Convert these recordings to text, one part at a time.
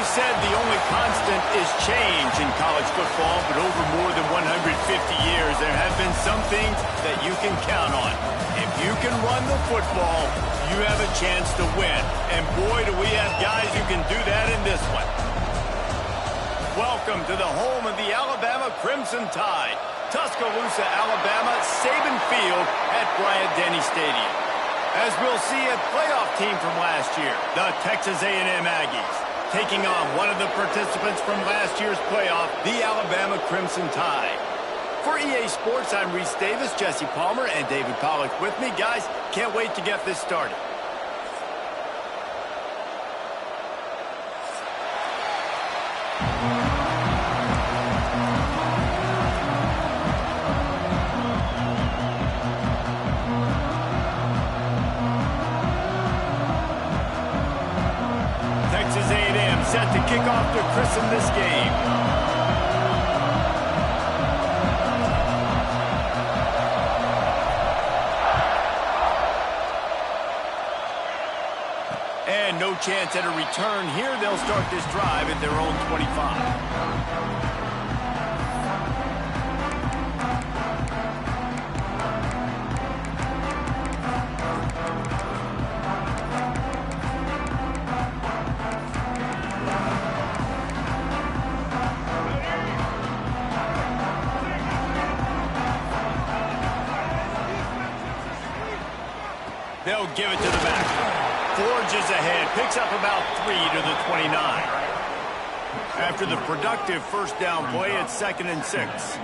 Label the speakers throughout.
Speaker 1: always said the only constant is change in college football, but over more than 150 years, there have been some things that you can count on. If you can run the football, you have a chance to win. And boy, do we have guys who can do that in this one. Welcome to the home of the Alabama Crimson Tide. Tuscaloosa, Alabama, Saban Field at Bryant-Denny Stadium. As we'll see, a playoff team from last year, the Texas A&M Aggies, taking on one of the participants from last year's playoff, the Alabama Crimson Tide. For EA Sports, I'm Reese Davis, Jesse Palmer, and David Pollack with me. Guys, can't wait to get this started. Texas A&M set to kick off to christen this game. And no chance at a return here. They'll start this drive at their own 25. They'll give it to the back. Forges ahead, picks up about 3 to the 29. After the productive first down play, it's 2nd and 6.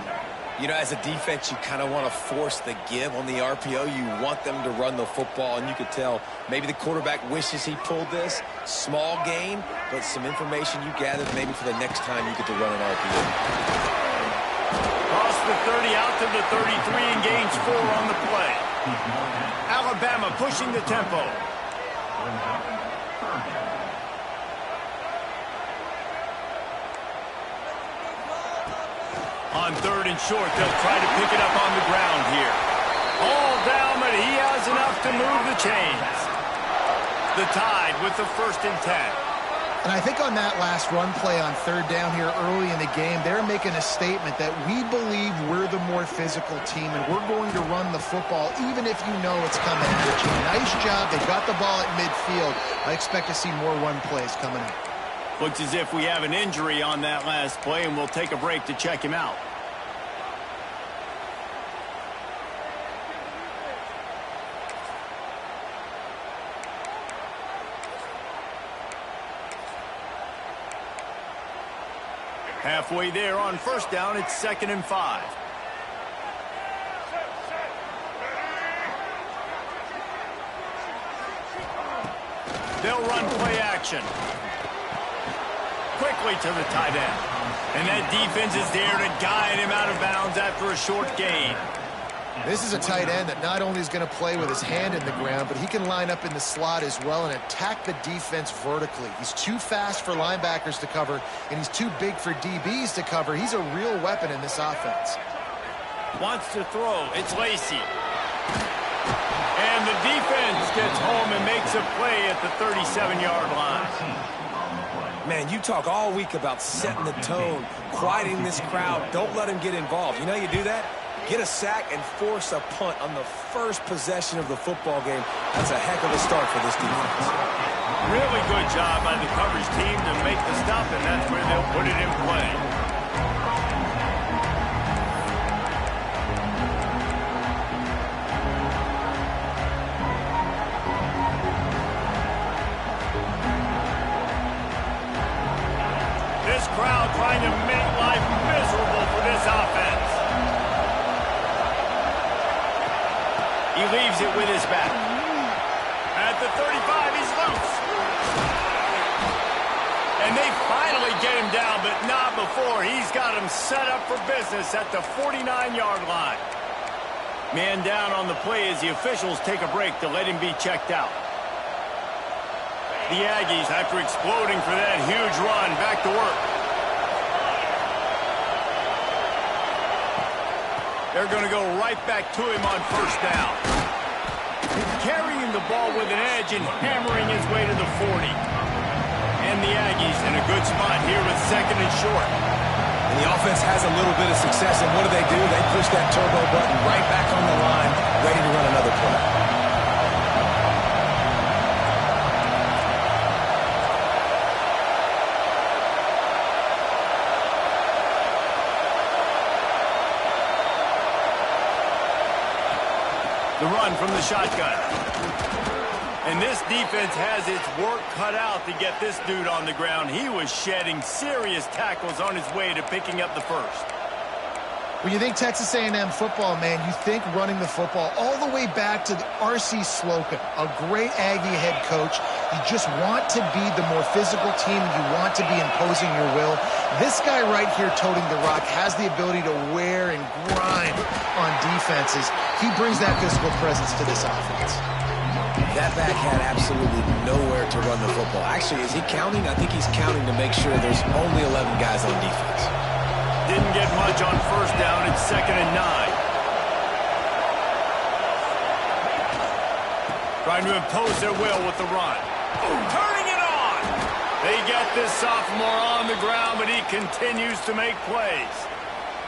Speaker 2: You know, as a defense, you kind of want to force the give on the RPO. You want them to run the football, and you could tell maybe the quarterback wishes he pulled this. Small gain, but some information you gathered maybe for the next time you get to run an RPO.
Speaker 1: Cross the 30 out to the 33 and gains 4 on the play. Alabama pushing the tempo. On 3rd and short, they'll try to pick it up on the ground here. All down, but he has enough to move the chains. The Tide with the 1st and 10.
Speaker 3: And I think on that last run play on 3rd down here early in the game, they're making a statement that we believe we're the more physical team and we're going to run the football even if you know it's coming at you. Nice job. They got the ball at midfield. I expect to see more run plays coming up.
Speaker 1: Looks as if we have an injury on that last play, and we'll take a break to check him out. Halfway there on 1st down, it's 2nd and 5. They'll run play action. Quickly to the tight end. And that defense is there to guide him out of bounds after a short gain.
Speaker 3: This is a tight end that not only is going to play with his hand in the ground, but he can line up in the slot as well and attack the defense vertically. He's too fast for linebackers to cover, and he's too big for DBs to cover. He's a real weapon in this offense.
Speaker 1: Wants to throw. It's Lacey. And the defense gets home and makes a play at the 37-yard line.
Speaker 2: Man, you talk all week about setting the tone, quieting this crowd. Don't let him get involved. You know how you do that? Get a sack and force a punt on the first possession of the football game. That's a heck of a start for this defense.
Speaker 1: Really good job by the coverage team to make the stop, and that's where they'll put it in play. This crowd trying to make life miserable for this offense. He leaves it with his back. At the 35, he's loose. And they finally get him down, but not before. He's got him set up for business at the 49-yard line. Man down on the play as the officials take a break to let him be checked out. The Aggies, after exploding for that huge run, back to work. They're going to go right back to him on 1st down. Carrying the ball with an edge and hammering his way to the 40. And the Aggies in a good spot here with second and short.
Speaker 2: And the offense has a little bit of success, and what do? They push that turbo button right back on the line, ready to run another play.
Speaker 1: The run from the shotgun. And this defense has its work cut out to get this dude on the ground. He was shedding serious tackles on his way to picking up the first.
Speaker 3: When you think Texas A&M football, man, you think running the football all the way back to the R.C. Slocum, a great Aggie head coach. You just want to be the more physical team. You want to be imposing your will. This guy right here toting the rock has the ability to wear and grind on defenses. He brings that physical presence to this offense.
Speaker 2: That back had absolutely nowhere to run the football. Actually, is he counting? I think he's counting to make sure there's only 11 guys on defense.
Speaker 1: Didn't get much on first down. It's 2nd and 9. Trying to impose their will with the run. Turning it on. They get this sophomore on the ground, but he continues to make plays.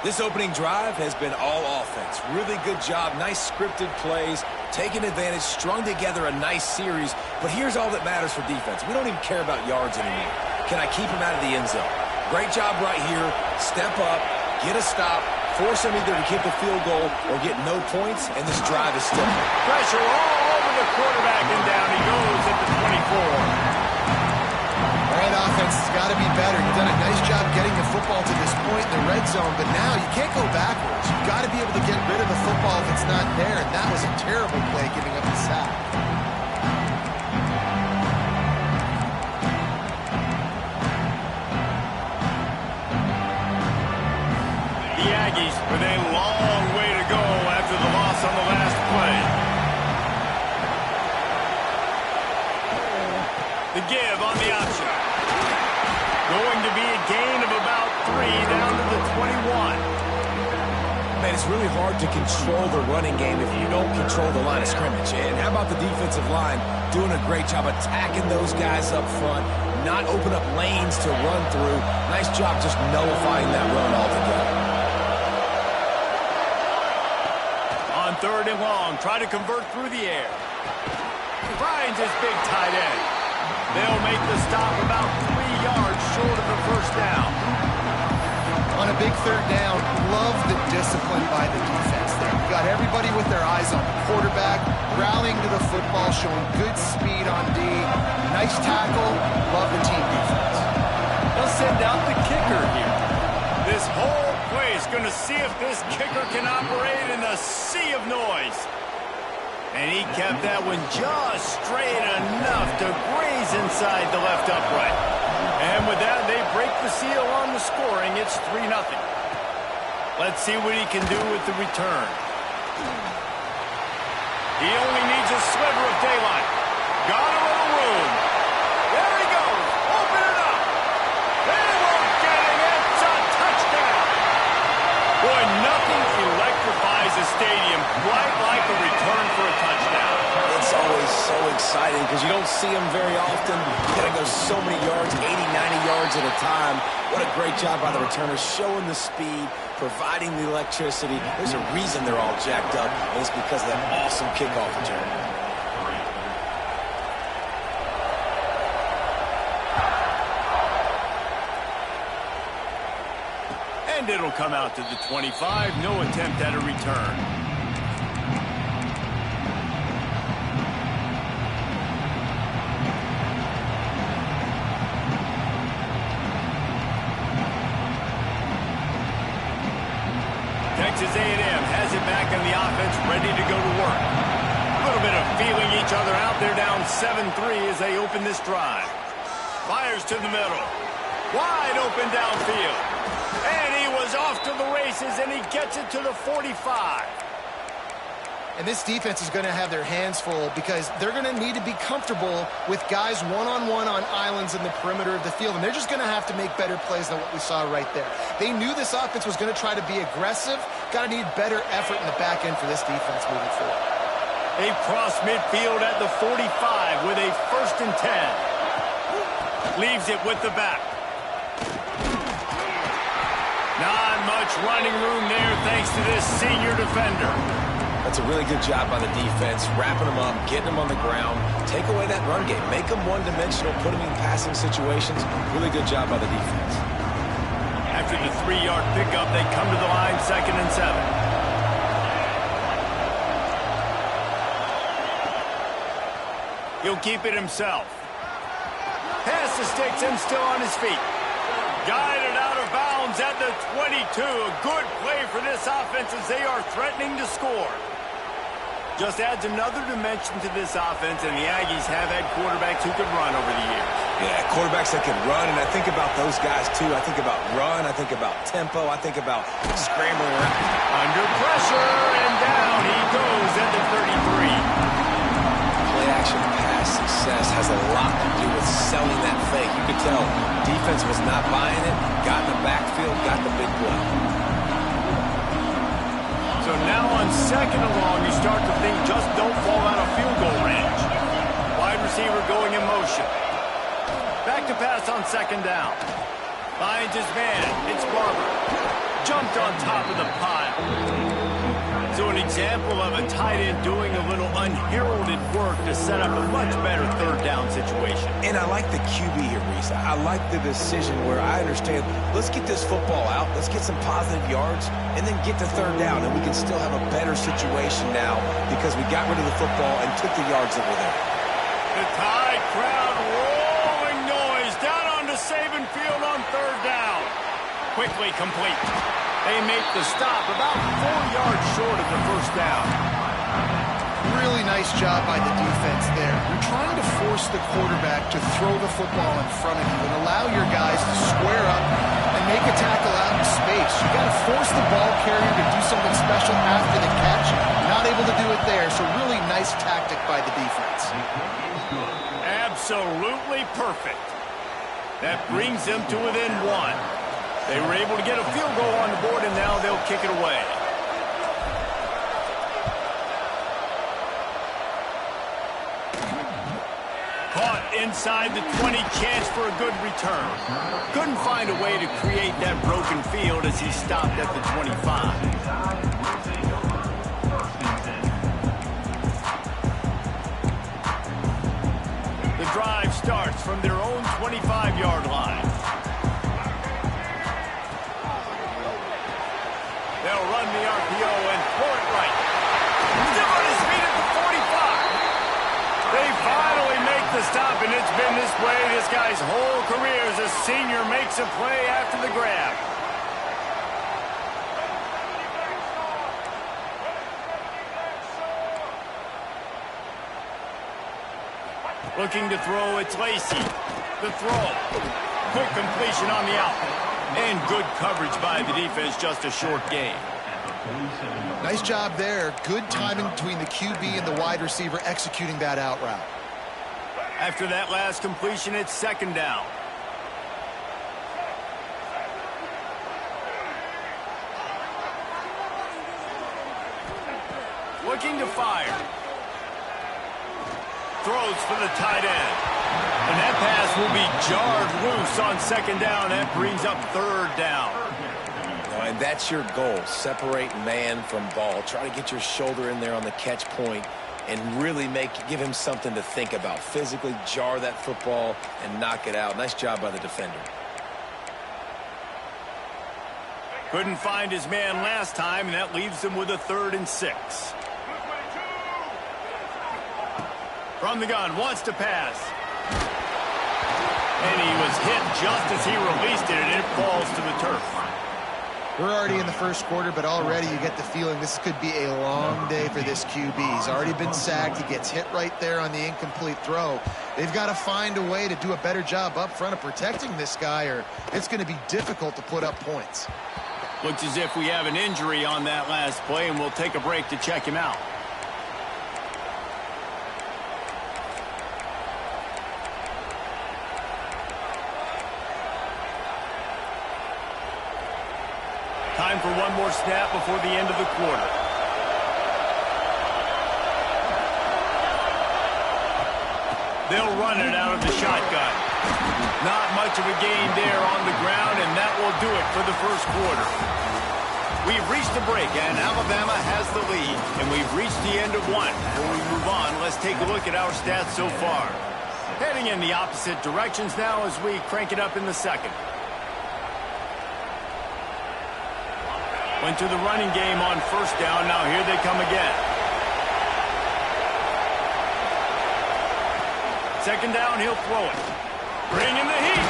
Speaker 2: This opening drive has been all offense. Really good job. Nice scripted plays. Taking advantage. Strung together a nice series. But here's all that matters for defense. We don't even care about yards anymore. Can I keep him out of the end zone? Great job right here. Step up. Get a stop. Force him either to kick a field goal or get no points. And this drive is still.
Speaker 1: Pressure all over the quarterback, and down he goes at the 24.
Speaker 3: All right, offense has got to be better. You've done a nice job getting the football to this point in the red zone, but now you can't go backwards. You've got to be able to get rid of the football if it's not there, and that was a terrible play giving up the sack.
Speaker 1: The Aggies with a long way to go after the loss on the last play. The give on the option. Going to be a gain of about 3 down to the 21.
Speaker 2: Man, it's really hard to control the running game if you don't control the line of scrimmage. And how about the defensive line doing a great job attacking those guys up front, not open up lanes to run through. Nice job just nullifying that run altogether.
Speaker 1: On 3rd and long, try to convert through the air. Finds his big tight end. They'll make the stop about 3 yards short of the first down.
Speaker 3: On a big 3rd down, love the discipline by the defense there. You got everybody with their eyes on the quarterback, rallying to the football, showing good speed on D. Nice tackle. Love the team defense.
Speaker 1: They'll send out the kicker here. This whole play is going to see if this kicker can operate in a sea of noise. And he kept that one just straight enough to graze inside the left upright. And with that, they break the seal on the scoring. It's 3-0. Let's see what he can do with the return. He only needs a sliver of daylight. Got a little room. There he goes. Open it up. They won't get it. It's a touchdown. Boy, nothing electrifies a stadium quite like a return for a touchdown.
Speaker 2: It's always so exciting because you don't see them very often. You got to go so many yards, 80, 90 yards at a time. What a great job by the returners, showing the speed, providing the electricity. There's a reason they're all jacked up, and it's because of that awesome kickoff return.
Speaker 1: And it'll come out to the 25. No attempt at a return. Texas A&M has it back in the offense, ready to go to work. A little bit of feeling each other out. They're down 7-3 as they open this drive. Fires to the middle. Wide open downfield. And he was off to the races, and he gets it to the 45.
Speaker 3: And this defense is going to have their hands full because they're going to need to be comfortable with guys one-on-one on islands in the perimeter of the field. And they're just going to have to make better plays than what we saw right there. They knew this offense was going to try to be aggressive. Got to need better effort in the back end for this defense moving forward.
Speaker 1: They cross midfield at the 45 with a 1st and 10. Leaves it with the back. Not much running room there thanks to this senior defender.
Speaker 2: That's a really good job by the defense, wrapping them up, getting them on the ground, take away that run game, make them one-dimensional, put them in passing situations. Really good job by the defense.
Speaker 1: After the 3-yard pickup, they come to the line, 2nd and 7. He'll keep it himself. Pass the sticks and still on his feet. Guided out of bounds at the 22. A good play for this offense as they are threatening to score. Just adds another dimension to this offense, and the Aggies have had quarterbacks who could run over the years.
Speaker 2: Yeah, quarterbacks that can run, and I think about those guys too. I think about run, I think about tempo, I think about scrambling around.
Speaker 1: Under pressure, and down he goes at the 33.
Speaker 2: Play-action pass success has a lot to do with selling that fake. You could tell defense was not buying it, got in the backfield, got the big play.
Speaker 1: So now on 2nd and long, you start to think just don't fall out of field goal range. Wide receiver going in motion. Back to pass on 2nd down. Finds his man. It's Barber. Jumped on top of the pile. So an example of a tight end doing a little unheralded work to set up a much better 3rd down situation.
Speaker 2: And I like the QB here, Reese. I like the decision where I understand, let's get this football out, let's get some positive yards, and then get to 3rd down, and we can still have a better situation now because we got rid of the football and took the yards that were there.
Speaker 1: The Tide crowd rolling noise down onto Saban Field on 3rd down. Quickly complete. They make the stop about 4 yards short of the 1st down.
Speaker 3: Really nice job by the defense there. You're trying to force the quarterback to throw the football in front of you and allow your guys to square up and make a tackle out in space. You got to force the ball carrier to do something special after the catch. Not able to do it there, so really nice tactic by the defense.
Speaker 1: Absolutely perfect. That brings them to within 1. They were able to get a field goal on the board, and now they'll kick it away. Caught inside the 20, chance for a good return. Couldn't find a way to create that broken field as he stopped at the 25. The drive starts from their own 25-yard line. They'll run the RPO and throw it right. Still on his feet at the 45. They finally make the stop, and it's been this way this guy's whole career as a senior makes a play after the grab. Looking to throw, it's Lacey. The throw. Quick completion on the out. And good coverage by the defense, just a short gain.
Speaker 3: Nice job there. Good timing between the QB and the wide receiver executing that out route.
Speaker 1: After that last completion, it's 2nd down. Looking to fire. Throws for the tight end. And that pass will be jarred loose on 2nd down. That brings up 3rd down.
Speaker 2: And that's your goal. Separate man from ball. Try to get your shoulder in there on the catch point and really give him something to think about. Physically jar that football and knock it out. Nice job by the defender.
Speaker 1: Couldn't find his man last time, and that leaves him with a 3rd and 6. From the gun, wants to pass. And he was hit just as he released it, and it falls to the turf.
Speaker 3: We're already in the 1st quarter, but already you get the feeling this could be a long day for this QB. He's already been sacked. He gets hit right there on the incomplete throw. They've got to find a way to do a better job up front of protecting this guy, or it's going to be difficult to put up points.
Speaker 1: Looks as if we have an injury on that last play, and we'll take a break to check him out. Time for one more snap before the end of the quarter. They'll run it out of the shotgun. Not much of a gain there on the ground, and that will do it for the first quarter. We've reached the break, and Alabama has the lead, and we've reached the end of one. Before we move on, let's take a look at our stats so far. Heading in the opposite directions now as we crank it up in the second. Went to the running game on first down. Now here they come again. Second down, he'll throw it. Bringing the heat.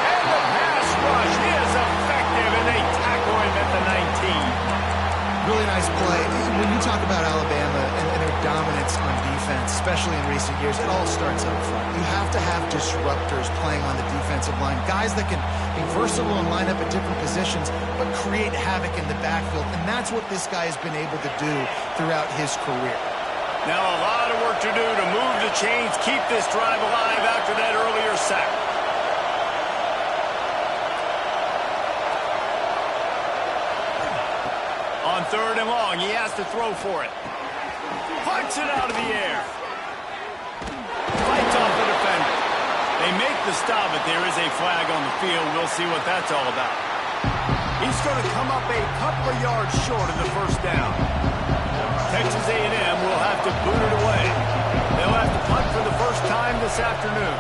Speaker 1: And the pass rush is effective, and they tackle him at the 19.
Speaker 3: Really nice play. When you talk about Alabama and their dominance on defense, especially in recent years, it all starts up front. You have to have disruptors playing on the defensive line, guys that can be versatile and line up at different positions, but create havoc in the backfield, and that's what this guy has been able to do throughout his career.
Speaker 1: Now a lot of work to do to move the chains, keep this drive alive after that earlier sack. On third and long, he has to throw for it. Punts it out of the air. Fights off the defender. They make the stop, but there is a flag on the field. We'll see what that's all about. He's going to come up a couple of yards short of the first down. Texas A&M will have to boot it away. They'll have to punt for the first time this afternoon.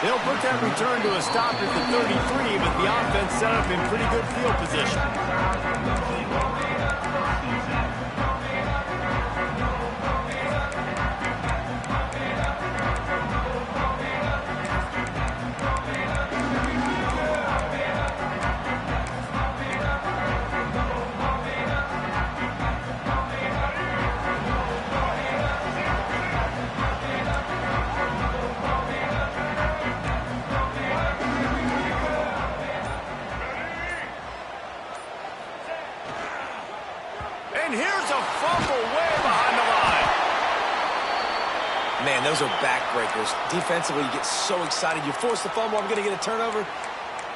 Speaker 1: They'll put that return to a stop at the 33, but the offense set up in pretty good field position. And here's a fumble way behind the line.
Speaker 2: Man, those are backbreakers. Defensively, you get so excited. You force the fumble, I'm going to get a turnover,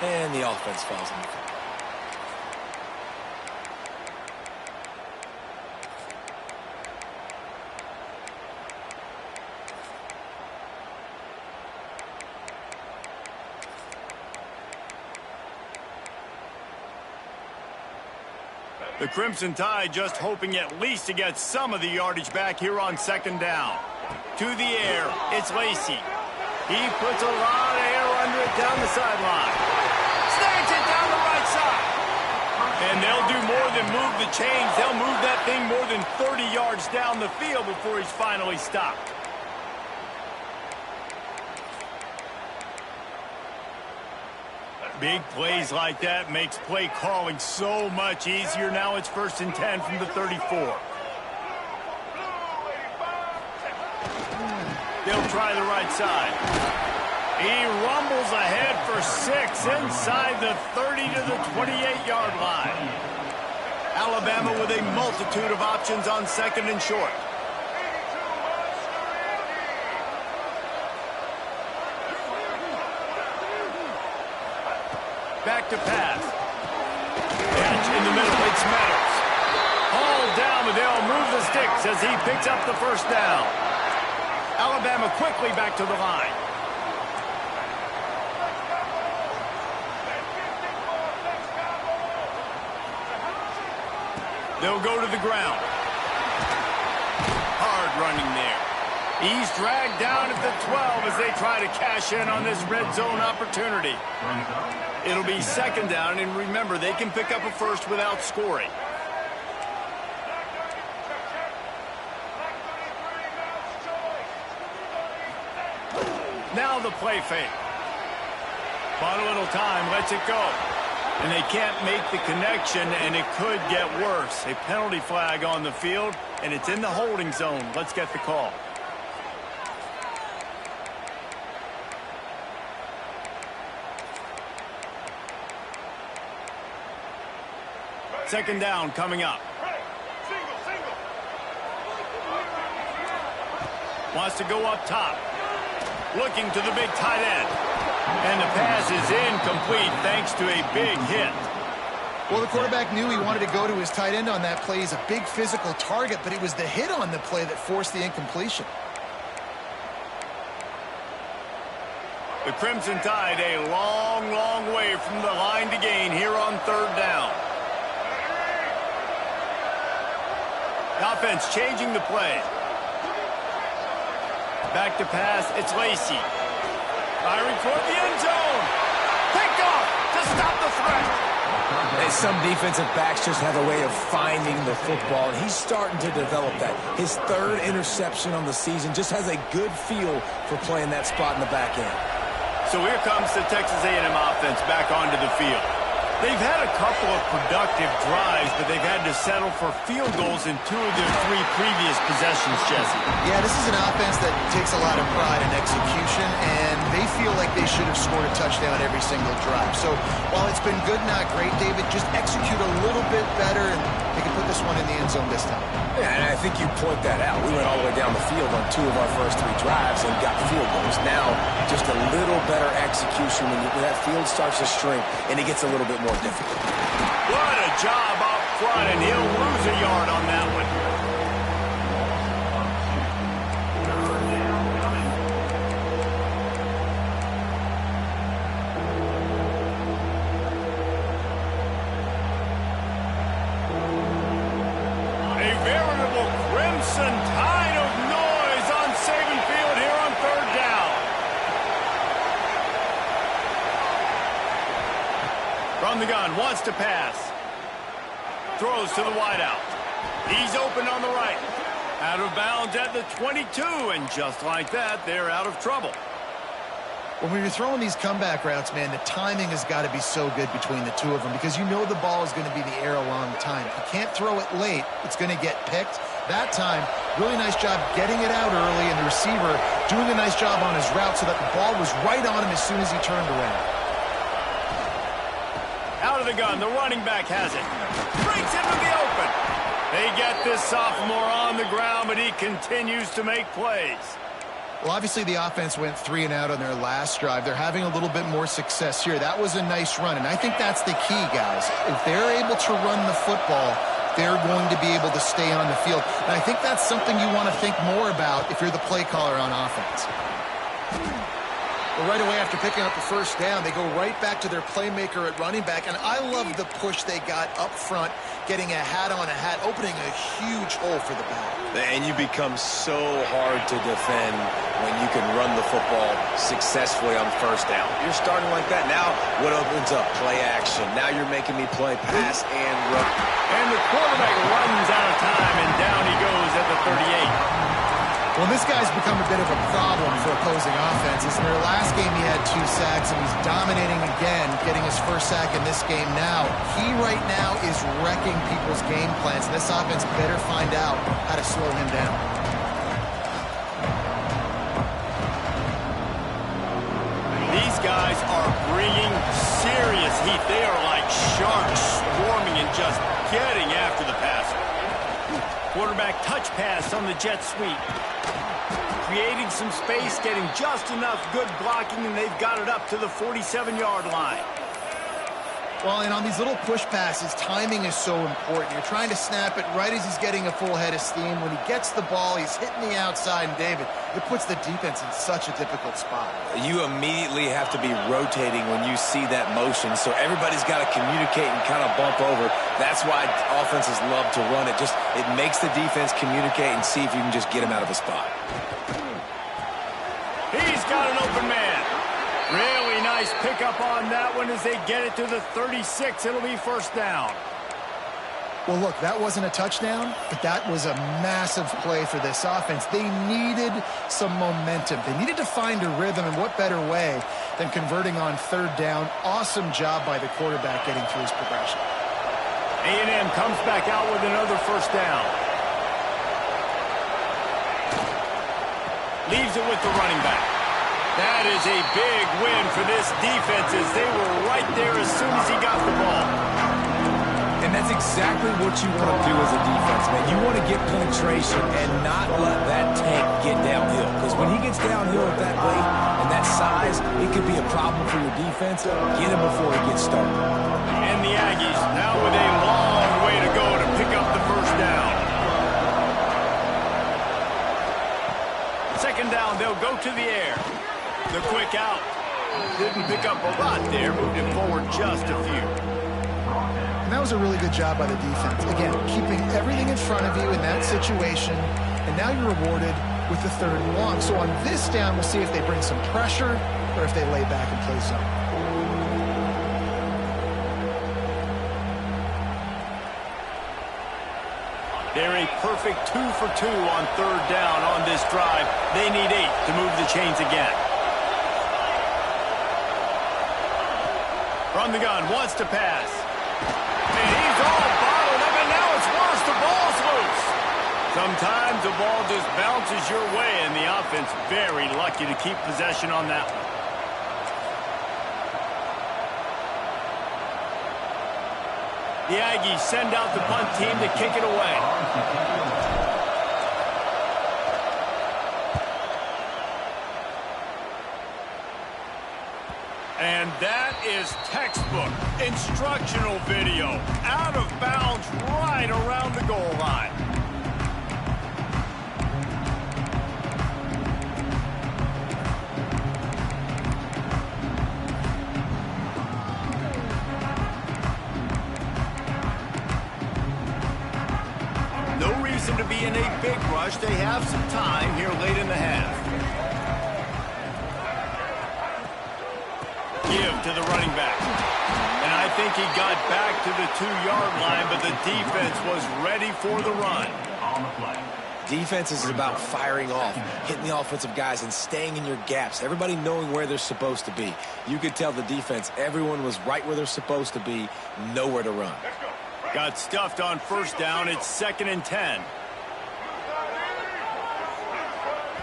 Speaker 2: and the offense falls in.
Speaker 1: The Crimson Tide just hoping at least to get some of the yardage back here on second down. To the air, it's Lacey. He puts a lot of air under it down the sideline. Snags it down the right side. And they'll do more than move the chains. They'll move that thing more than 30 yards down the field before he's finally stopped. Big plays like that makes play calling so much easier. Now it's 1st and 10 from the 34. They'll try the right side. He rumbles ahead for 6 inside the 30 to the 28-yard line. Alabama with a multitude of options on second and short. Back to pass. Catch in the middle. It's Meadows. Hauled down, but they'll move the sticks as he picks up the first down. Alabama quickly back to the line. They'll go to the ground. Hard running there. He's dragged down at the 12 as they try to cash in on this red zone opportunity. It'll be second down, and remember, they can pick up a first without scoring. Now the play fake. Bought a little time, lets it go. And they can't make the connection, and it could get worse. A penalty flag on the field, and it's in the holding zone. Let's get the call. Second down coming up. Wants to go up top. Looking to the big tight end. And the pass is incomplete thanks to a big hit.
Speaker 3: Well, the quarterback knew he wanted to go to his tight end on that play. He's a big physical target, but it was the hit on the play that forced the incompletion.
Speaker 1: The Crimson Tide a long, long way from the line to gain here on third down. The offense changing the play. Back to pass, it's Lacy. Firing toward the end zone. Pick off to stop the threat.
Speaker 2: And some defensive backs just have a way of finding the football, and he's starting to develop that. His third interception on the season just has a good feel for playing that spot in the back end.
Speaker 1: So here comes the Texas A&M offense back onto the field. They've had a couple of productive drives, but they've had to settle for field goals in 2 of their 3 previous possessions, Jesse.
Speaker 3: Yeah, this is an offense that takes a lot of pride in execution, and they feel like they should have scored a touchdown every single drive. So while it's been good, not great, David, just execute a little bit better, and they can put this one in the end zone this time.
Speaker 2: Yeah, and I think you point that out. We went all the way down the field on 2 of our first 3 drives and got field goals. Now, just a little better execution when that field starts to shrink and it gets a little bit more difficult.
Speaker 1: What a job up front, and he'll lose a yard on that one. A veritable crimson tide of noise on Saban Field here on third down. From the gun, wants to pass. Throws to the wideout. He's open on the right. Out of bounds at the 22, and just like that, they're out of trouble.
Speaker 3: When you're throwing these comeback routes, man, the timing has got to be so good between the 2 of them because you know the ball is going to be in the air a long time. If you can't throw it late, it's going to get picked. That time, really nice job getting it out early, and the receiver doing a nice job on his route so that the ball was right on him as soon as he turned around.
Speaker 1: Out of the gun, the running back has it. Breaks into the open. They get this sophomore on the ground, but he continues to make plays.
Speaker 3: Well, obviously the offense went 3 and out on their last drive. They're having a little bit more success here. That was a nice run, and I think that's the key, guys. If they're able to run the football, they're going to be able to stay on the field. And I think that's something you want to think more about if you're the play caller on offense. Well, right away after picking up the first down, they go right back to their playmaker at running back, and I love the push they got up front, getting a hat on a hat, opening a huge hole for the back.
Speaker 2: And you become so hard to defend when you can run the football successfully on first down. You're starting like that. Now, what opens up? Play action. Now you're making me play pass and run.
Speaker 1: And the quarterback runs out of time, and down he goes at the 38.
Speaker 3: Well, this guy's become a bit of a problem for opposing offenses. In their last game, he had 2 sacks, and he's dominating again, getting his first sack in this game now. He right now is wrecking people's game plans, and this offense better find out how to slow him down.
Speaker 1: These guys are bringing serious heat. They are like sharks swarming and just getting after the passer. Quarterback touch pass on the jet sweep. Creating some space, getting just enough good blocking, and they've got it up to the 47-yard line.
Speaker 3: Well, and on these little push passes, timing is so important. You're trying to snap it right as he's getting a full head of steam. When he gets the ball, he's hitting the outside, and David, it puts the defense in such a difficult spot.
Speaker 2: You immediately have to be rotating when you see that motion, so everybody's got to communicate and kind of bump over. That's why offenses love to run it. It makes the defense communicate and see if you can just get him out of a spot.
Speaker 1: He's got an open man. Really nice pickup on that one as they get it to the 36. It'll be first down.
Speaker 3: Well, look, that wasn't a touchdown, but that was a massive play for this offense. They needed some momentum. They needed to find a rhythm, and what better way than converting on third down. Awesome job by the quarterback getting through his progression.
Speaker 1: A&M comes back out with another first down. Leaves it with the running back. That is a big win for this defense as they were right there as soon as he got the ball.
Speaker 2: And that's exactly what you want to do as a defense, man. You want to get penetration and not let that tank get downhill. Because when he gets downhill at that weight and that size, it could be a problem for your defense. Get him before he gets started.
Speaker 1: And the Aggies now with a long way to go to pick up the first down. Second down, they'll go to the air. The quick out. Didn't pick up a lot there, moved it forward just a few.
Speaker 3: And that was a really good job by the defense. Again, keeping everything in front of you in that situation, and now you're rewarded with the 3rd and long. So on this down, we'll see if they bring some pressure or if they lay back and play zone.
Speaker 1: They're a perfect 2 for 2 on 3rd down on this drive. They need 8 to move the chains again. From the gun, wants to pass. And he's all bottled up, and now it's worse. The ball's loose. Sometimes the ball just bounces your way, and the offense very lucky to keep possession on that one. The Aggies send out the punt team to kick it away. And that is textbook instructional video. Out of bounds right around the goal line. No reason to be in a big rush. They have some time here late in the half. Give to the running back. And I think he got back to the 2-yard line, but the defense was ready for the run.
Speaker 2: Defense is about firing off, hitting the offensive guys, and staying in your gaps. Everybody knowing where they're supposed to be. You could tell the defense, everyone was right where they're supposed to be, nowhere to run.
Speaker 1: Got stuffed on 1st down. It's 2nd and 10.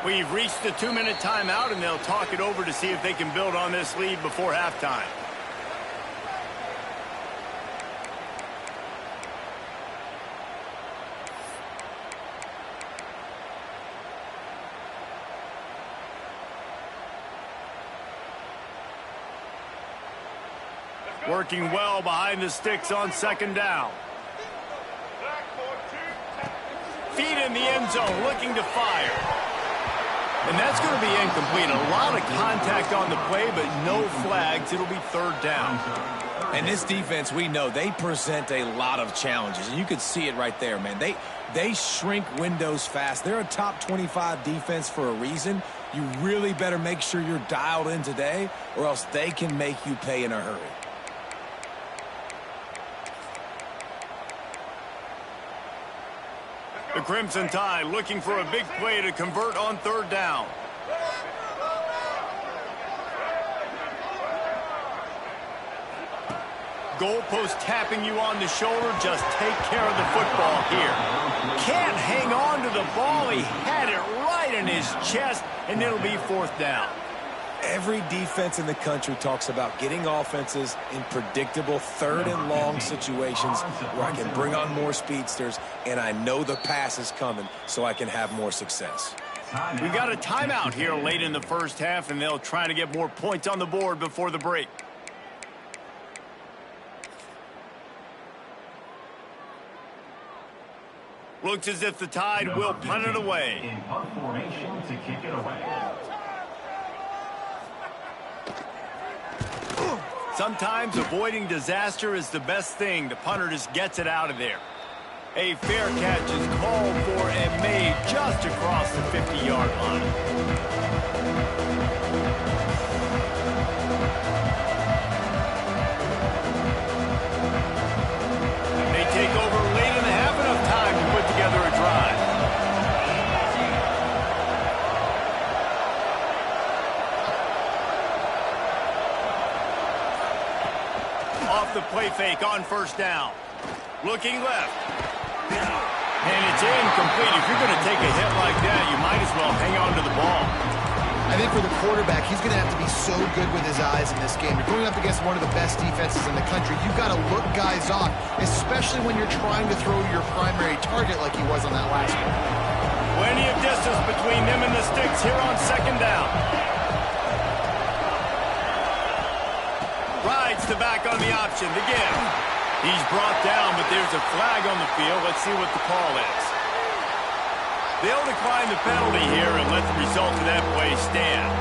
Speaker 1: We've reached the 2-minute timeout, and they'll talk it over to see if they can build on this lead before halftime. Working well behind the sticks on 2nd down. Feet in the end zone, looking to fire. And that's going to be incomplete. A lot of contact on the play, but no flags. It'll be 3rd down.
Speaker 2: And this defense, we know, they present a lot of challenges. And you could see it right there, man. They shrink windows fast. They're a top 25 defense for a reason. You really better make sure you're dialed in today, or else they can make you pay in a hurry.
Speaker 1: The Crimson Tide looking for a big play to convert on 3rd down. Goalpost tapping you on the shoulder. Just take care of the football here. Can't hang on to the ball. He had it right in his chest, and it'll be 4th down.
Speaker 2: Every defense in the country talks about getting offenses in predictable 3rd and long situations where I can bring on more speedsters and I know the pass is coming so I can have more success.
Speaker 1: We've got a timeout here late in the 1st half, and they'll try to get more points on the board before the break. Looks as if the Tide will punt it away.
Speaker 4: In punt formation to kick it away.
Speaker 1: Sometimes avoiding disaster is the best thing. The punter just gets it out of there. A fair catch is called for and made just across the 50-yard line. They take over late in the half, enough time to put together a drive. Off the play fake on 1st down. Looking left. And it's incomplete. If you're going to take a hit like that, you might as well hang on to the ball.
Speaker 3: I think for the quarterback, he's going to have to be so good with his eyes in this game. You're going up against one of the best defenses in the country. You've got to look guys off, especially when you're trying to throw to your primary target like he was on that last one.
Speaker 1: Plenty of distance between them and the sticks here on second down. Rides the back on the option to give. He's brought down, but there's a flag on the field. Let's see what the call is. They'll decline the penalty here and let the result of that play stand.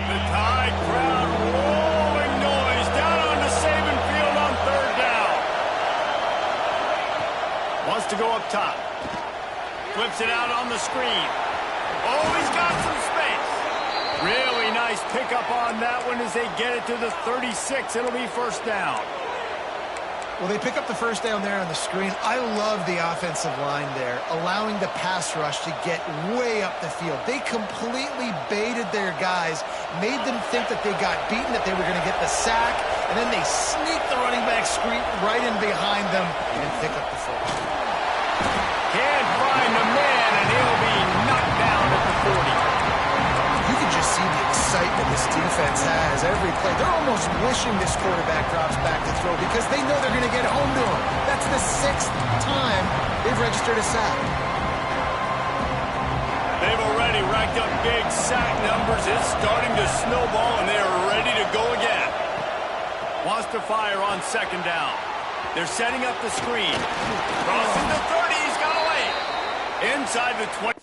Speaker 1: The Tide crowd rolling noise down on the Saban field on third down. Wants to go up top. Flips it out on the screen. Oh, he's got some space. Really nice pickup on that one as they get it to the 36. It'll be first down.
Speaker 3: Well, they pick up the first down there on the screen. I love the offensive line there, allowing the pass rush to get way up the field. They completely baited their guys, made them think that they got beaten, that they were going to get the sack, and then they sneak the running back screen right in behind them and pick up the first.
Speaker 1: Can't find a man, and he'll be knocked down at the 40.
Speaker 3: You can just see the excitement this defense has every play. They're almost wishing this quarterback drops back to throw because they know they're going to get home to him. That's the 6th time they've registered a sack.
Speaker 1: They've already racked up big sack numbers. It's starting to snowball, and they're ready to go again. Wants to fire on second down. They're setting up the screen. Crossing the 30. He's got away. Inside the 20.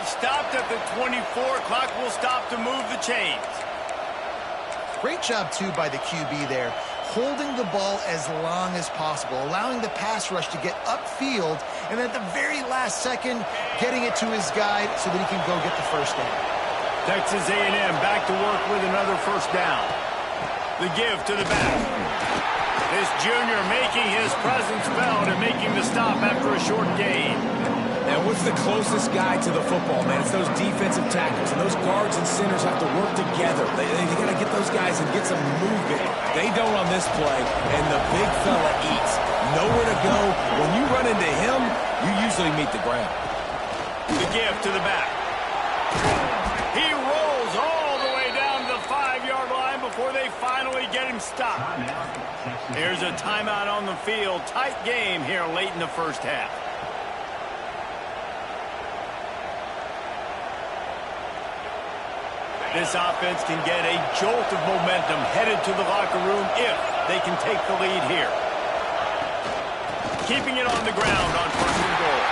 Speaker 1: Stopped at the 24. Clock will stop to move the chains.
Speaker 3: Great job, too, by the QB there, holding the ball as long as possible, allowing the pass rush to get upfield, and at the very last second, getting it to his guy so that he can go get the first down.
Speaker 1: Texas A&M back to work with another first down. The give to the back. This junior making his presence felt and making the stop after a short gain.
Speaker 2: And what's the closest guy to the football, man? It's those defensive tackles, and those guards and centers have to work together. They got to get those guys and get some movement. They don't on this play, and the big fella eats. Nowhere to go. When you run into him, you usually meet the ground.
Speaker 1: The give to the back. He rolls all the way down to the 5-yard line before they finally get him stopped. Here's a timeout on the field. Tight game here late in the first half. This offense can get a jolt of momentum headed to the locker room if they can take the lead here. Keeping it on the ground on first and goal.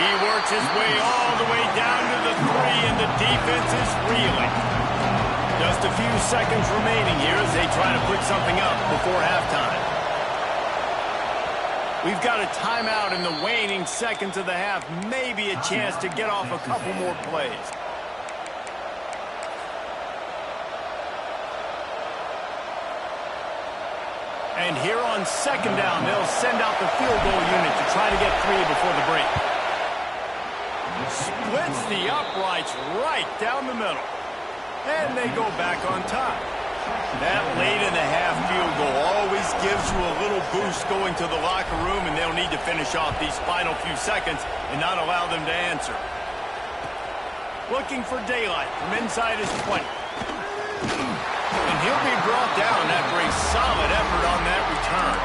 Speaker 1: He works his way all the way down to the 3, and the defense is reeling. Just a few seconds remaining here as they try to put something up before halftime. We've got a timeout in the waning seconds of the half. Maybe a chance to get off a couple more plays. And here on second down, they'll send out the field goal unit to try to get 3 before the break. Splits the uprights right down the middle. And they go back on top. That late in the half field goal always gives you a little boost going to the locker room, and they'll need to finish off these final few seconds and not allow them to answer. Looking for daylight from inside his 20. And he'll be brought down after a solid effort on that return.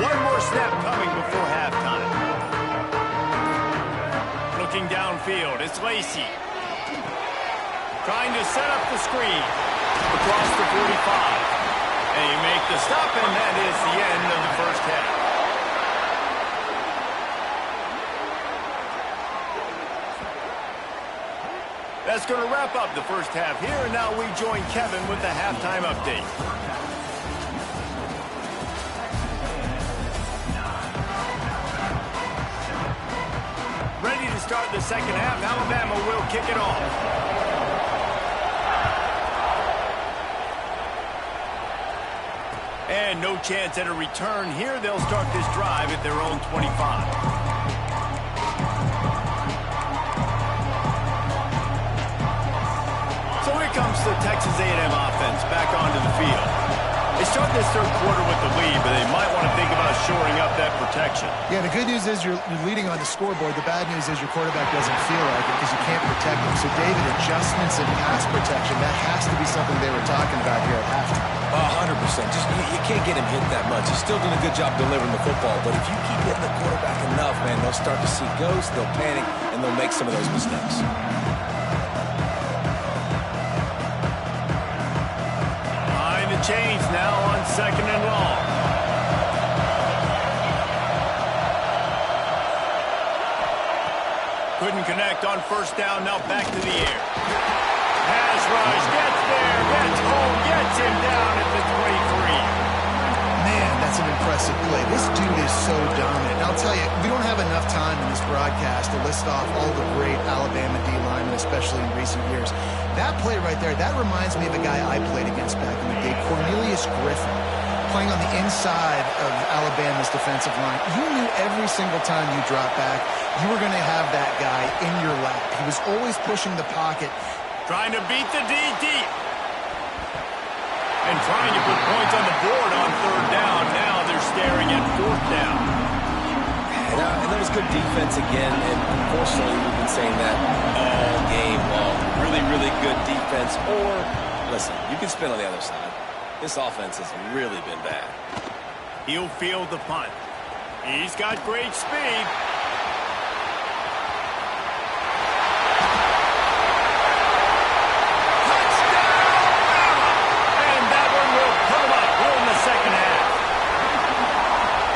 Speaker 1: One more snap coming before halftime. Looking downfield, it's Lacey. Trying to set up the screen across the 45. They make the stop, and that is the end of the first half. That's going to wrap up the first half here, and now we join Kevin with the halftime update. start the second half. Alabama will kick it off. And no chance at a return here. They'll start this drive at their own 25. So here comes the Texas A&M offense back onto the field. They start this third quarter with the lead, but they might want to think about shoring up that protection.
Speaker 3: Yeah, the good news is you're leading on the scoreboard. The bad news is your quarterback doesn't feel like it because you can't protect him. So, David, adjustments in pass protection, that has to be something they were talking about here at halftime.
Speaker 2: 100%. Just you can't get him hit that much. He's still doing a good job delivering the football, but if you keep hitting the quarterback enough, man, they'll start to see ghosts, they'll panic, and they'll make some of those mistakes.
Speaker 1: Change now on second and long. Couldn't connect on first down. Now back to the air. Pass rush. Gets there. Gets home. Gets him down at the 23.
Speaker 3: Man, that's an impressive play. This dude is so dominant. And I'll tell you, we don't have enough time in this broadcast to list off all the great Alabama D linemen, especially in recent years. That play right there, that reminds me of a guy I played against back in the day, Cornelius Griffin, playing on the inside of Alabama's defensive line. You knew every single time you dropped back, you were going to have that guy in your lap. He was always pushing the pocket.
Speaker 1: Trying to beat the D deep. And trying to put points on the board on third down. Now they're staring at fourth down.
Speaker 2: And that was good defense again, and unfortunately we've been saying that all game long. Really, really good defense. Or, listen, you can spin on the other side. This offense has really been bad.
Speaker 1: He'll field the punt. He's got great speed.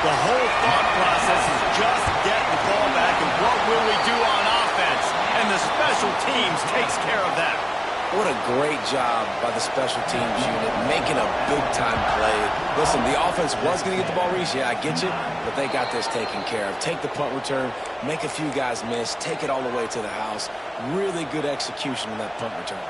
Speaker 1: The whole thought process is just get the ball back and what will we do on offense? And the special teams takes care of that.
Speaker 2: What a great job by the special teams unit, making a big-time play. Listen, the offense was going to get the ball reached. Yeah, I get you, but they got this taken care of. Take the punt return, make a few guys miss, take it all the way to the house. Really good execution on that punt return.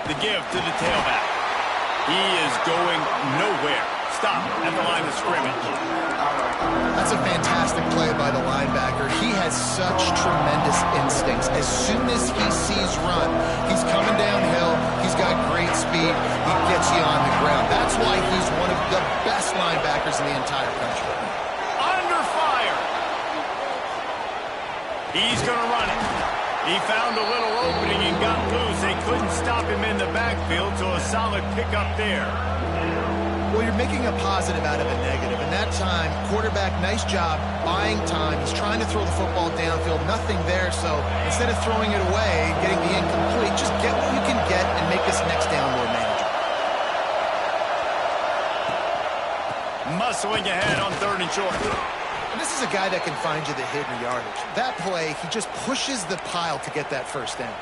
Speaker 1: The give to the tailback. He is going nowhere. Stop at the line of scrimmage.
Speaker 3: That's a fantastic play by the linebacker. He has such tremendous instincts. As soon as he sees run, he's coming downhill. He's got great speed. He gets you on the ground. That's why he's one of the best linebackers in the entire country.
Speaker 1: Under fire. He's going to run it. He found a little opening and got loose. They couldn't stop him in the backfield, so a solid pickup there.
Speaker 3: Well, you're making a positive out of a negative. And that time, quarterback, nice job, buying time. He's trying to throw the football downfield. Nothing there, so instead of throwing it away, getting the incomplete, just get what you can get and make this next down more manageable.
Speaker 1: Muscling ahead on third and short.
Speaker 3: And this is a guy that can find you the hidden yardage. That play, he just pushes the pile to get that first down.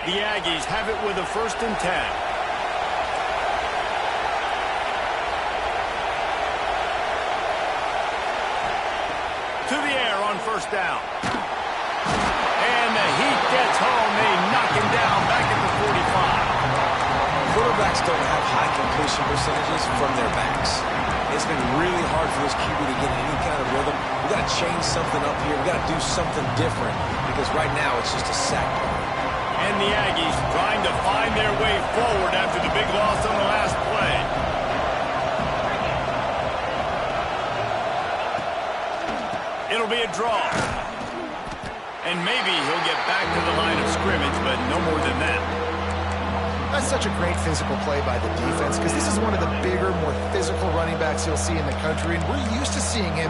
Speaker 1: The Aggies have it with a 1st and 10. To the air on first down. And the heat gets home. They knock him down back at the 45.
Speaker 2: Quarterbacks don't have high completion percentages from their backs. It's been really hard for this QB to get any kind of rhythm. We've got to change something up here. We've got to do something different because right now it's just a sack play.
Speaker 1: And the Aggies trying to find their way forward after the big loss on the last play. It'll be a draw. And maybe he'll get back to the line of scrimmage, but no more than that.
Speaker 3: I was such a great physical play by the defense because this is one of the bigger, more physical running backs you'll see in the country, and we're used to seeing him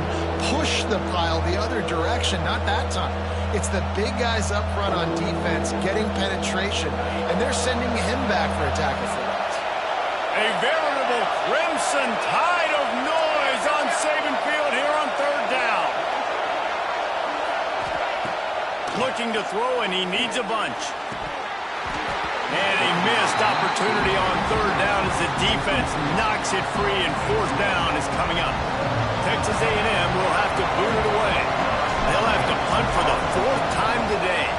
Speaker 3: push the pile the other direction. Not that time. It's the big guys up front on defense getting penetration, and they're sending him back for a tackle for loss.
Speaker 1: A veritable crimson tide of noise on Saban Field here on third down. Looking to throw, and he needs a bunch. And a missed opportunity on third down as the defense knocks it free, and fourth down is coming up. Texas A&M will have to boot it away. They'll have to punt for the fourth time today.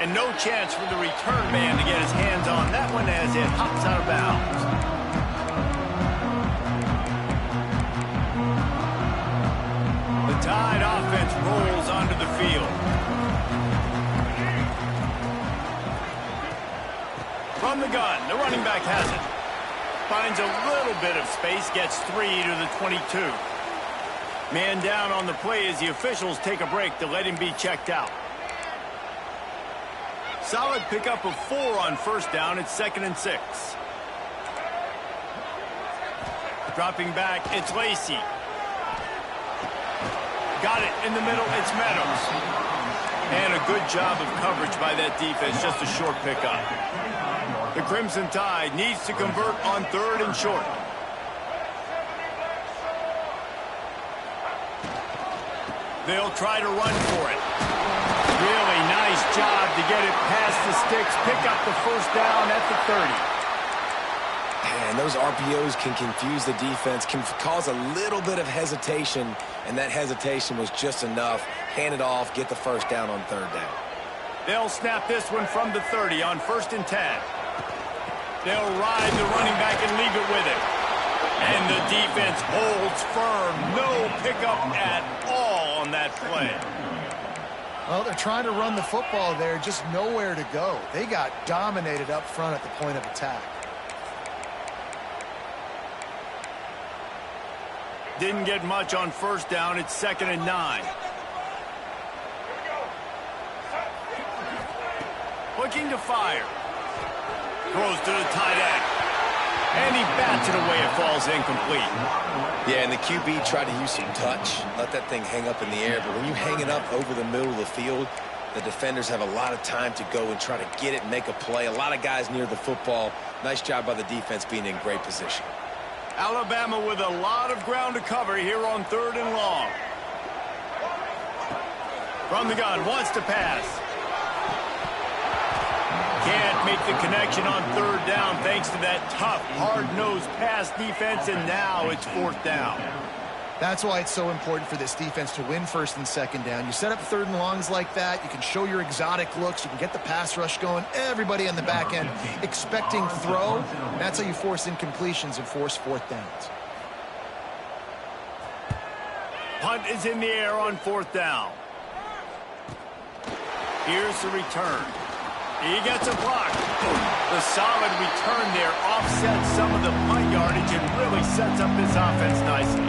Speaker 1: And no chance for the return man to get his hands on that one as it hops out of bounds. The Tide offense rolls onto the field. From the gun, the running back has it. Finds a little bit of space, gets 3 to the 22. Man down on the play as the officials take a break to let him be checked out. Solid pickup of 4 on first down. It's 2nd and 6. Dropping back, it's Lacey. Got it in the middle, it's Meadows. And a good job of coverage by that defense, just a short pickup. The Crimson Tide needs to convert on third and short. They'll try to run for it. Really nice job to get it past the sticks, pick up the first down at the 30.
Speaker 2: And those RPOs can confuse the defense, can cause a little bit of hesitation, and that hesitation was just enough. Hand it off, get the first down on third down.
Speaker 1: They'll snap this one from the 30 on 1st and 10. They'll ride the running back and leave it with him. And the defense holds firm. No pickup at all on that play.
Speaker 3: Well, they're trying to run the football there, just nowhere to go. They got dominated up front at the point of attack.
Speaker 1: Didn't get much on first down. It's 2nd and 9. Looking to fire. Throws to the tight end. And he bats it away. It falls incomplete.
Speaker 2: Yeah, and the QB tried to use some touch. Let that thing hang up in the air. But when you hang it up over the middle of the field, the defenders have a lot of time to go and try to get it and make a play. A lot of guys near the football. Nice job by the defense being in great position.
Speaker 1: Alabama with a lot of ground to cover here on third and long. From the gun, wants to pass. Can't make the connection on third down thanks to that tough, hard-nosed pass defense, and now it's fourth down.
Speaker 3: That's why it's so important for this defense to win 1st and 2nd down. You set up third and longs like that, you can show your exotic looks, you can get the pass rush going, everybody on the back end expecting throw. That's how you force incompletions and force fourth downs.
Speaker 1: Punt is in the air on fourth down. Here's the return. He gets a block. The solid return there offsets some of the punt yardage and really sets up this offense nicely.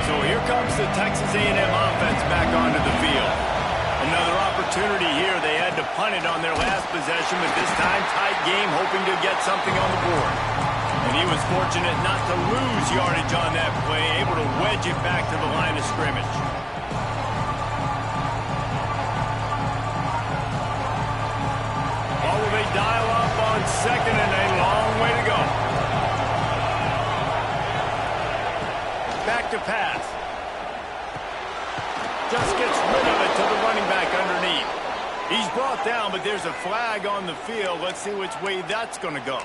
Speaker 1: So here comes the Texas A&M offense back onto the field. Another opportunity here. They had to punt it on their last possession, but this time tight game, hoping to get something on the board. And he was fortunate not to lose yardage on that play, able to wedge it back to the line of scrimmage. Oh, they dial up on second and a long way to go. Back to pass. Just gets rid of it to the running back underneath. He's brought down, but there's a flag on the field. Let's see which way that's going to go.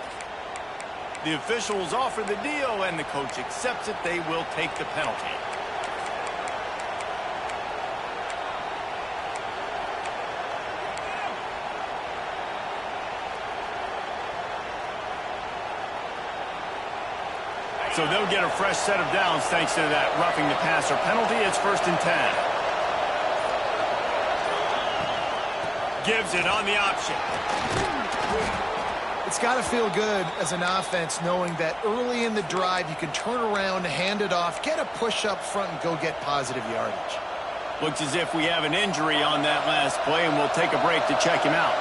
Speaker 1: The officials offer the deal, and the coach accepts it. They will take the penalty. So they'll get a fresh set of downs thanks to that roughing the passer penalty. It's 1st and 10. gives it on the option.
Speaker 3: It's got to feel good as an offense knowing that early in the drive you can turn around, hand it off, get a push up front, and go get positive yardage.
Speaker 1: Looks as if we have an injury on that last play, and we'll take a break to check him out.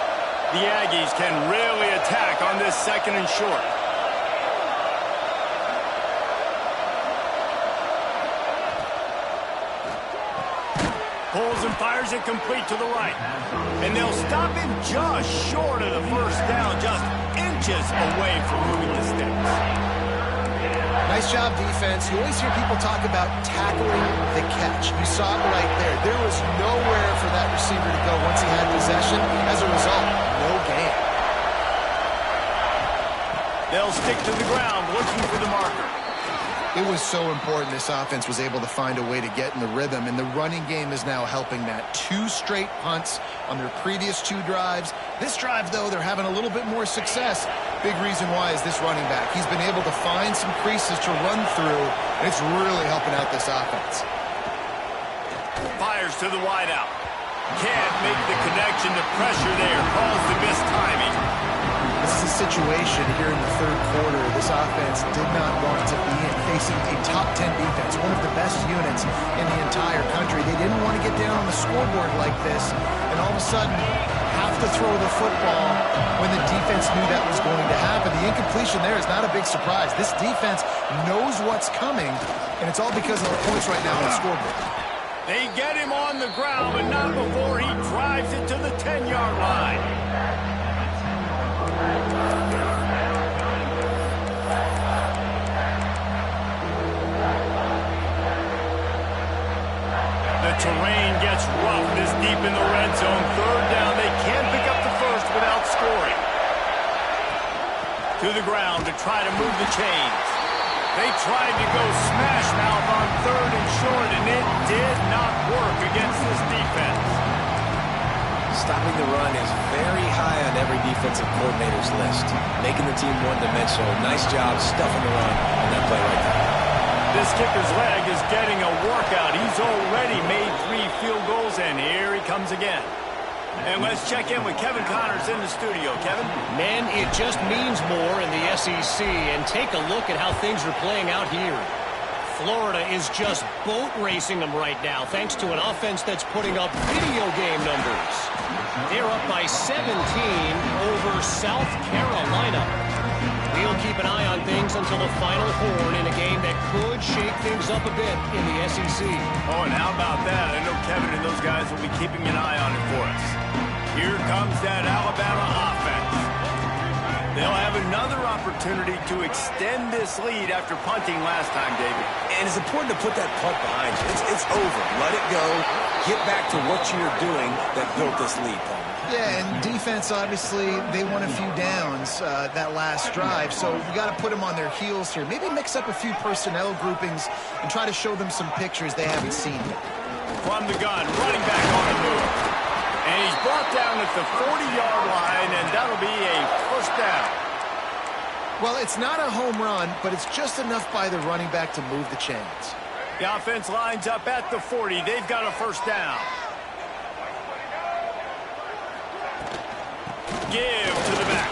Speaker 1: The Aggies can really attack on this 2nd and short. Pulls and fires it complete to the right. And they'll stop him just short of the first down, just inches away from moving the sticks.
Speaker 3: Nice job, defense. You always hear people talk about tackling the catch. You saw it right there. There was nowhere for that receiver to go once he had possession. As a result, no gain.
Speaker 1: They'll stick to the ground looking for the marker.
Speaker 3: It was so important this offense was able to find a way to get in the rhythm, and the running game is now helping that. 2 straight punts on their previous 2 drives. This drive, though, they're having a little bit more success. Big reason why is this running back. He's been able to find some creases to run through, and it's really helping out this offense.
Speaker 1: Fires to the wideout. Can't make the connection. The pressure there caused the missed timing.
Speaker 3: This is a situation here in the 3rd quarter this offense did not want to be in, facing a top 10 defense, one of the best units in the entire country. They didn't want to get down on the scoreboard like this, and all of a sudden have to throw the football when the defense knew that was going to happen. The incompletion there is not a big surprise. This defense knows what's coming, and it's all because of the points right now on the scoreboard.
Speaker 1: They get him on the ground, but not before he drives it to the 10-yard line. The terrain gets rough this deep in the red zone. 3rd down, they can't pick up the first without scoring. To the ground to try to move the chains. They tried to go smash mouth on 3rd and short, and it did not work against this defense.
Speaker 2: Stopping the run is very high on every defensive coordinator's list. Making the team one-dimensional. Nice job stuffing the run on that play right there.
Speaker 1: This kicker's leg is getting a workout. He's already made 3 field goals, and here he comes again. And let's check in with Kevin Connors in the studio. Kevin?
Speaker 5: Man, it just means more in the SEC, and take a look at how things are playing out here. Florida is just boat racing them right now, thanks to an offense that's putting up video game numbers. They're up by 17 over South Carolina. We'll keep an eye on things until the final horn in a game that could shake things up a bit in the SEC.
Speaker 1: Oh, and how about that? I know Kevin and those guys will be keeping an eye on it for us. Here comes that Alabama offense. They'll have another opportunity to extend this lead after punting last time, David.
Speaker 2: And it's important to put that punt behind you. It's over. Let it go. Get back to what you're doing that built this lead, Paul.
Speaker 3: Yeah, and defense, obviously, they won a few downs that last drive, so you got to put them on their heels here. Maybe mix up a few personnel groupings and try to show them some pictures they haven't seen yet.
Speaker 1: From the gun, running back on the move. And he's brought down at the 40-yard line, and that'll be a first down.
Speaker 3: Well, it's not a home run, but it's just enough by the running back to move the chains.
Speaker 1: The offense lines up at the 40. They've got a first down. Give to the back.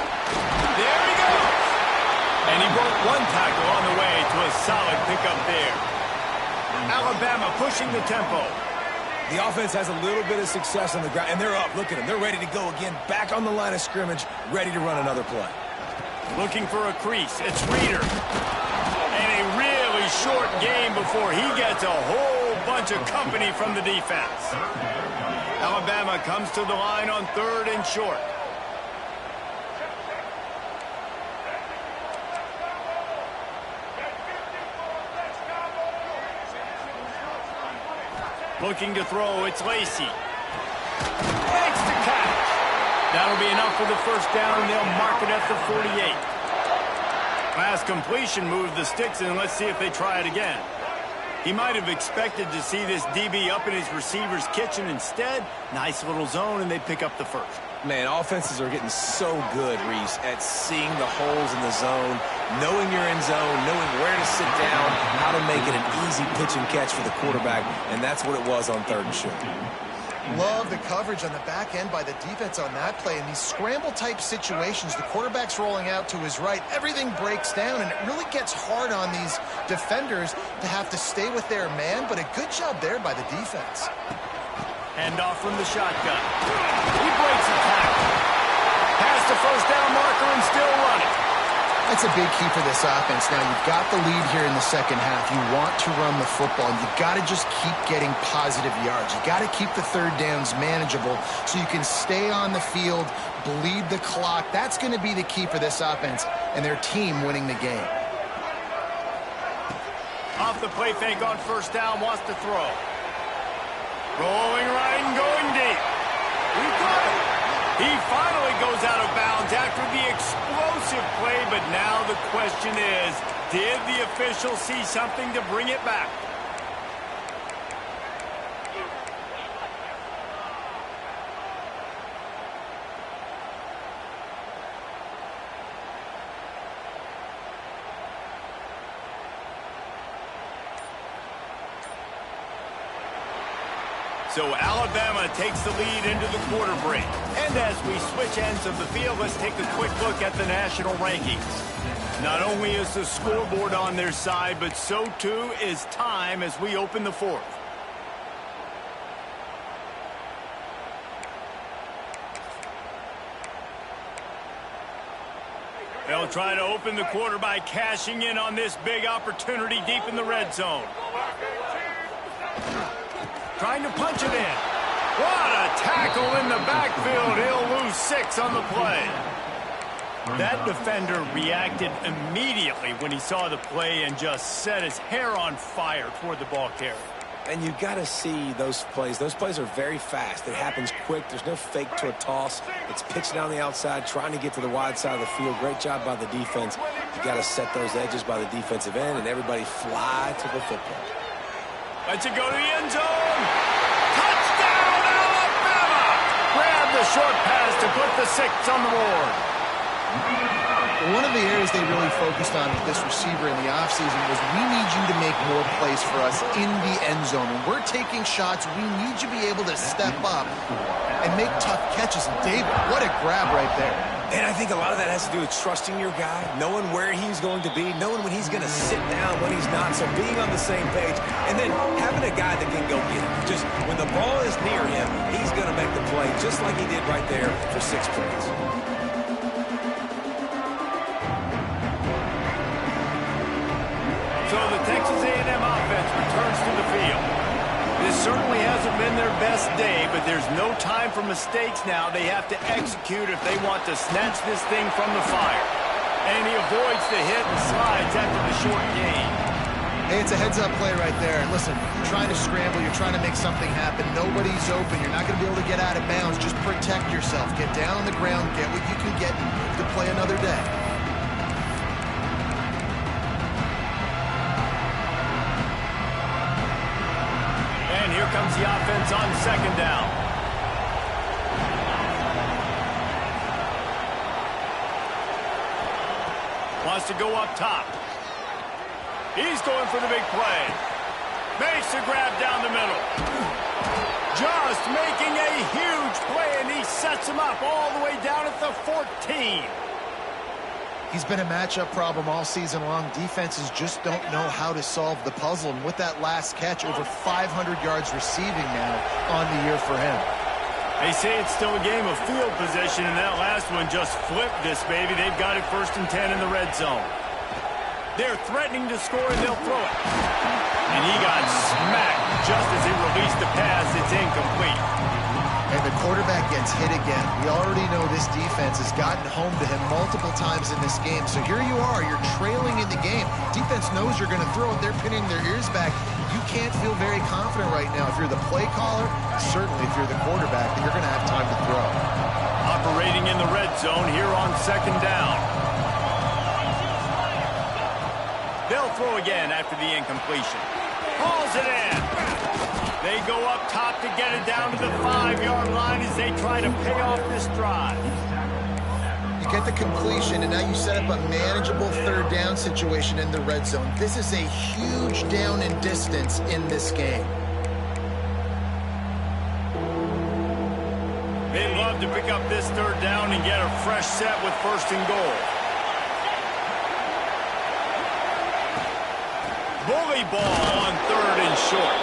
Speaker 1: There he goes. And he broke 1 tackle on the way to a solid pickup there. Alabama pushing the tempo.
Speaker 2: The offense has a little bit of success on the ground, and they're up. Look at them. They're ready to go again. Back on the line of scrimmage, ready to run another play.
Speaker 1: Looking for a crease. It's Reeder. And a really short game before he gets a whole bunch of company from the defense. Alabama comes to the line on 3rd and short. Looking to throw, it's Lacey. Makes the catch. That'll be enough for the first down, and they'll mark it at the 48. Last completion moved the sticks, and let's see if they try it again. He might have expected to see this DB up in his receiver's kitchen. Instead, nice little zone, and they pick up the first.
Speaker 2: Man, offenses are getting so good, Reese, at seeing the holes in the zone, knowing you're in zone, knowing where to sit down, how to make it an easy pitch and catch for the quarterback, and that's what it was on 3rd and short.
Speaker 3: Love the coverage on the back end by the defense on that play. In these scramble-type situations, the quarterback's rolling out to his right. Everything breaks down, and it really gets hard on these defenders to have to stay with their man, but a good job there by the defense.
Speaker 1: Hand off from the shotgun. He breaks the tackle. Past the first down marker and still running.
Speaker 3: That's a big key for this offense. Now, you've got the lead here in the second half. You want to run the football. You've got to just keep getting positive yards. You've got to keep the third downs manageable so you can stay on the field, bleed the clock. That's going to be the key for this offense and their team winning the game.
Speaker 1: Off the play fake on first down, wants to throw. Rolling right and going deep. He got it. He finally goes out of bounds after the explosive play, but now the question is, did the official see something to bring it back? So Alabama takes the lead into the quarter break. And as we switch ends of the field, let's take a quick look at the national rankings. Not only is the scoreboard on their side, but so too is time as we open the fourth. They'll try to open the quarter by cashing in on this big opportunity deep in the red zone. Trying to punch it in. What a tackle in the backfield. He'll lose 6 on the play. That defender reacted immediately when he saw the play and just set his hair on fire toward the ball carrier.
Speaker 2: And you got to see those plays. Those plays are very fast. It happens quick. There's no fake to a toss. It's pitched down the outside, trying to get to the wide side of the field. Great job by the defense. You got to set those edges by the defensive end, and everybody fly to the football.
Speaker 1: Lets it go to the end zone. Touchdown, Alabama! Grab the short pass to put the 6 on the board.
Speaker 3: One of the areas they really focused on with this receiver in the offseason was we need you to make more plays for us in the end zone. When we're taking shots, we need you to be able to step up and make tough catches. And David, what a grab right there.
Speaker 2: And I think a lot of that has to do with trusting your guy, knowing where he's going to be, knowing when he's going to sit down, when he's not, so being on the same page, and then having a guy that can go get it. Just when the ball is near him, he's going to make the play just like he did right there for 6 points.
Speaker 1: So the Texas A&M offense returns to the field. This certainly hasn't been their best day, but there's no time for mistakes now. They have to execute if they want to snatch this thing from the fire. And he avoids the hit and slides after the short gain.
Speaker 3: Hey, it's a heads-up play right there. And listen, you're trying to scramble. You're trying to make something happen. Nobody's open. You're not going to be able to get out of bounds. Just protect yourself. Get down on the ground. Get what you can get to play another day.
Speaker 1: Here comes the offense on 2nd down. Wants to go up top. He's going for the big play. Makes the grab down the middle. Just making a huge play, and he sets him up all the way down at the 14.
Speaker 3: He's been a matchup problem all season long. Defenses just don't know how to solve the puzzle. And with that last catch, over 500 yards receiving now on the year for him.
Speaker 1: They say it's still a game of field position, and that last one just flipped this baby. They've got it 1st and 10 in the red zone. They're threatening to score, and they'll throw it. And he got smacked just as he released the pass. It's incomplete.
Speaker 3: And the quarterback gets hit again. We already know this defense has gotten home to him multiple times in this game. So here you are, you're trailing in the game. Defense knows you're going to throw it. They're pinning their ears back. You can't feel very confident right now. If you're the play caller, certainly if you're the quarterback, then you're going to have time to throw.
Speaker 1: Operating in the red zone here on 2nd down. They'll throw again after the incompletion. Hauls it in. They go up top to get it down to the 5-yard line as they try to pay off this drive.
Speaker 3: You get the completion, and now you set up a manageable 3rd down situation in the red zone. This is a huge down in distance in this game.
Speaker 1: love to pick up this third down and get a fresh set with first and goal. Bully ball on third and short.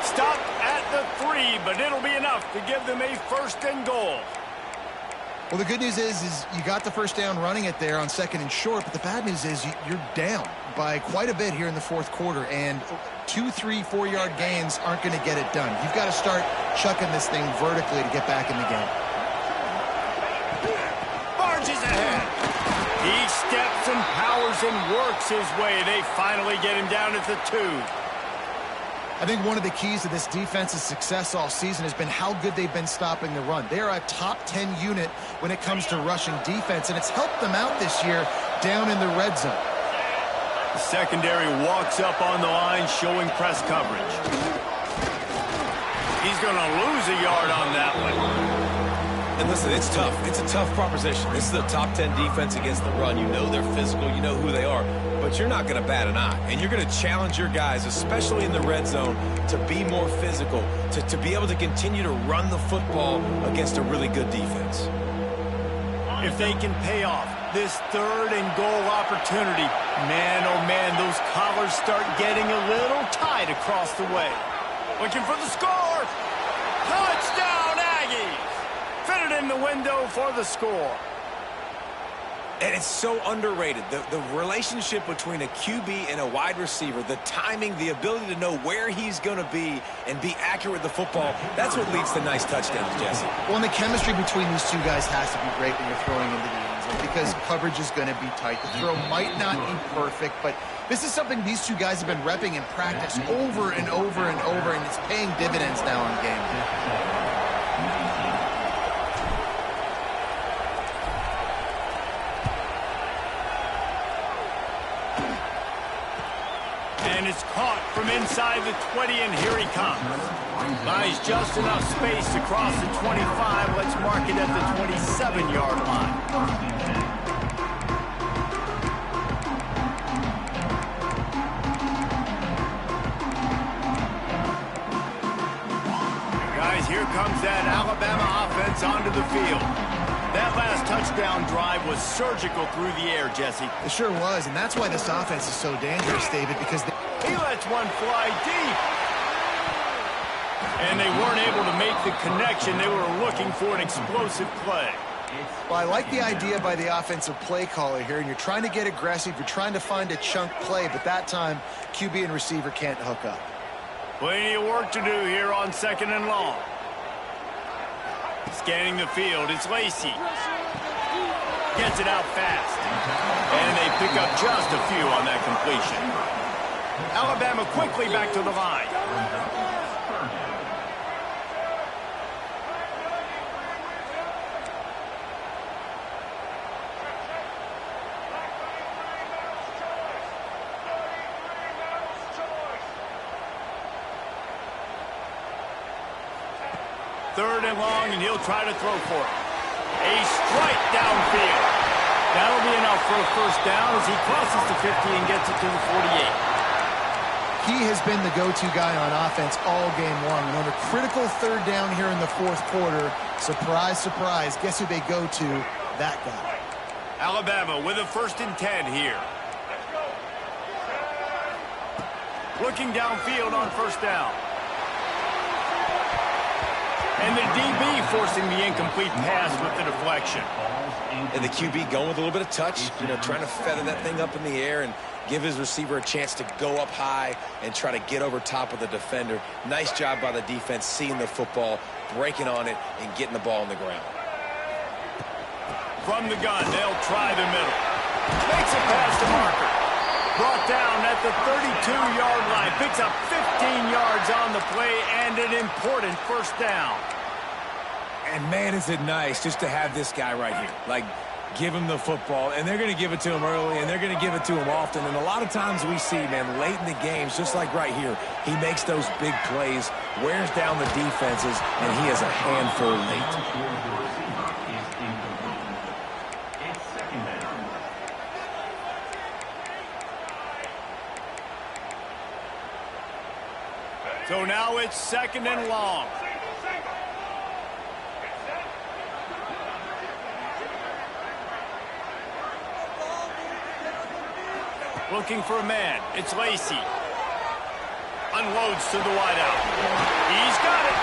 Speaker 1: Stop at the 3, but it'll be enough to give them a first and goal.
Speaker 3: Well, the good news is you got the first down running it there on second and short, but the bad news is you're down by quite a bit here in the fourth quarter, and 2, 3, 4-yard gains aren't going to get it done. You've got to start chucking this thing vertically to get back in the game.
Speaker 1: Barges ahead. He steps and powers and works his way. They finally get him down at the 2.
Speaker 3: I think one of the keys to this defense's success all season has been how good they've been stopping the run. They are a top 10 unit when it comes to rushing defense, and it's helped them out this year down in the red zone.
Speaker 1: The secondary walks up on the line, showing press coverage. He's going to lose a yard on that one.
Speaker 2: And listen, it's tough. It's a tough proposition. This is a top 10 defense against the run. You know they're physical. You know who they are. But you're not going to bat an eye. And you're going to challenge your guys, especially in the red zone, to be more physical, to be able to continue to run the football against a really good defense.
Speaker 1: If they can pay off this third and goal opportunity, man, oh man, those collars start getting a little tight across the way. Looking for the score. Touchdown, Aggies. Fit it in the window for the score.
Speaker 2: And it's so underrated. The relationship between a QB and a wide receiver, the timing, the ability to know where he's going to be and be accurate with the football, that's what leads to nice touchdowns, Jesse.
Speaker 3: Well, and the chemistry between these two guys has to be great when you're throwing into the end zone because coverage is going to be tight. The throw might not be perfect, but this is something these two guys have been repping in practice over and over and over, and it's paying dividends now in game.
Speaker 1: And it's caught from inside the 20, and here he comes. Buys just enough space across the 25. Let's mark it at the 27-yard line. Guys, here comes that Alabama offense onto the field. That last touchdown drive was surgical through the air, Jesse.
Speaker 3: It sure was, and that's why this offense is so dangerous, David, because
Speaker 1: he lets one fly deep. And they weren't able to make the connection. They were looking for an explosive play.
Speaker 3: Well, I like the idea by the offensive play caller here, and you're trying to get aggressive. You're trying to find a chunk play, but that time, QB and receiver can't hook up.
Speaker 1: Plenty of work to do here on second and long. Scanning the field, it's Lacey. Gets it out fast. And they pick up just a few on that completion. Alabama quickly back to the line. Third and long, and he'll try to throw for it. A strike downfield. That'll be enough for a first down as he crosses the 50 and gets it to the 48.
Speaker 3: He has been the go-to guy on offense all game long. And on a critical third down here in the fourth quarter, surprise, surprise, guess who they go to? That guy.
Speaker 1: Alabama with a 1st and 10 here. Looking downfield on first down. And the DB forcing the incomplete pass with the deflection.
Speaker 2: And the QB going with a little bit of touch, trying to feather that thing up in the air and give his receiver a chance to go up high and try to get over top of the defender. Nice job by the defense seeing the football, breaking on it, and getting the ball on the ground.
Speaker 1: From the gun, they'll try the middle. Makes a pass to Marker. Brought down at the 32-yard line. Picks up 15 yards on the play and an important first down.
Speaker 2: And man, is it nice just to have this guy right here. Like, give him the football, and they're going to give it to him early, and they're going to give it to him often. And a lot of times we see, man, late in the games, just like right here, he makes those big plays, wears down the defenses, and he has a handful late.
Speaker 1: So now it's 2nd and long. Looking for a man. It's Lacey. Unloads to the wideout. He's got it.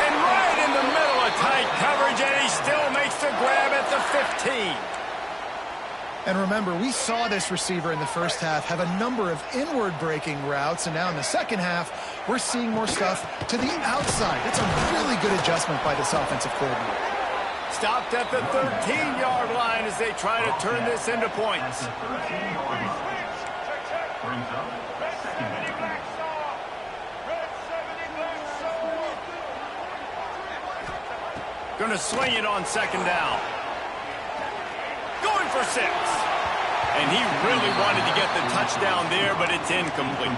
Speaker 1: And right in the middle of tight coverage, and he still makes the grab at the 15.
Speaker 3: And remember, we saw this receiver in the first half have a number of inward-breaking routes, and now in the second half, we're seeing more stuff to the outside. It's a really good adjustment by this offensive coordinator.
Speaker 1: Stopped at the 13-yard line as they try to turn this into points. Going to swing it on second down. Going for 6. And he really wanted to get the touchdown there, but it's incomplete.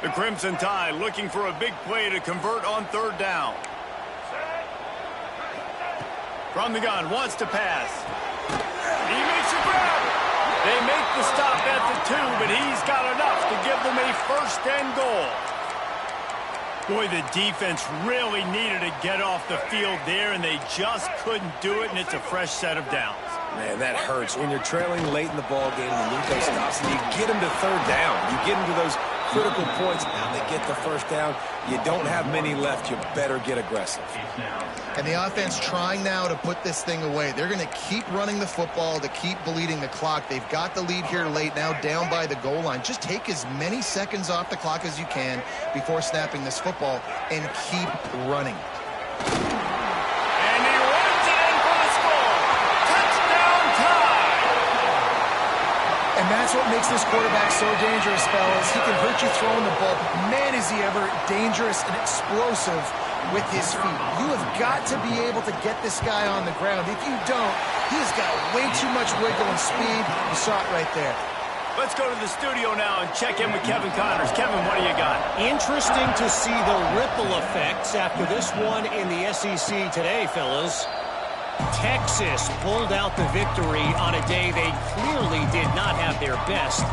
Speaker 1: The Crimson Tide looking for a big play to convert on third down. From the gun, wants to pass. He makes a grab. They make the stop at the 2, but he's got enough to give them a first and goal. Boy, the defense really needed to get off the field there, and they just couldn't do it, and it's a fresh set of downs.
Speaker 2: Man, that hurts. When you're trailing late in the ball game, you need those stops, and you get them to third down. You get them to those critical points. Now they get the first down. You don't have many left. You better get aggressive.
Speaker 3: And the offense trying now to put this thing away. They're going to keep running the football to keep bleeding the clock. They've got the lead here late, now down by the goal line. Just take as many seconds off the clock as you can before snapping this football and keep running.
Speaker 1: And he runs it in for the score. Touchdown tie.
Speaker 3: And that's what makes this quarterback so dangerous, fellas. He can hurt you throwing the ball, but man, is he ever dangerous and explosive with his feet. You have got to be able to get this guy on the ground. If you don't, he's got way too much wiggle and speed. You saw it right there.
Speaker 1: Let's go to the studio now and check in with Kevin Connors. Kevin, what do you got?
Speaker 5: Interesting to see the ripple effects after this one in the SEC today, fellas. Texas pulled out the victory on a day they clearly did not have their best.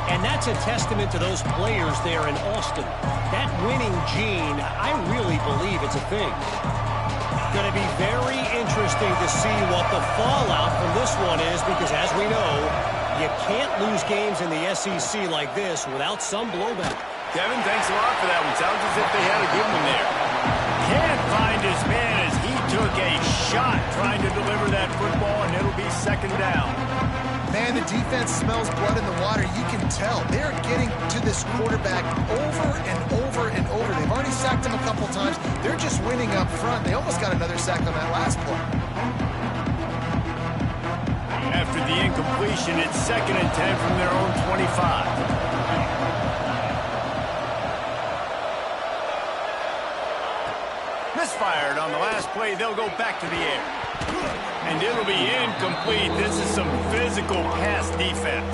Speaker 5: And that's a testament to those players there in Austin. That winning gene, I really believe it's a thing. Going to be very interesting to see what the fallout from this one is, because as we know, you can't lose games in the SEC like this without some blowback.
Speaker 1: Kevin, thanks a lot for that one. Sounds as if they had a good one there. Can't find his man as he took a shot trying to deliver that football, and it'll be second down.
Speaker 3: Man, the defense smells blood in the water. You can tell. They're getting to this quarterback over and over and over. They've already sacked him a couple times. They're just winning up front. They almost got another sack on that last play.
Speaker 1: After the incompletion, it's 2nd and 10 from their own 25. Misfired on the last play. They'll go back to the air. And it'll be incomplete. This is some physical pass defense.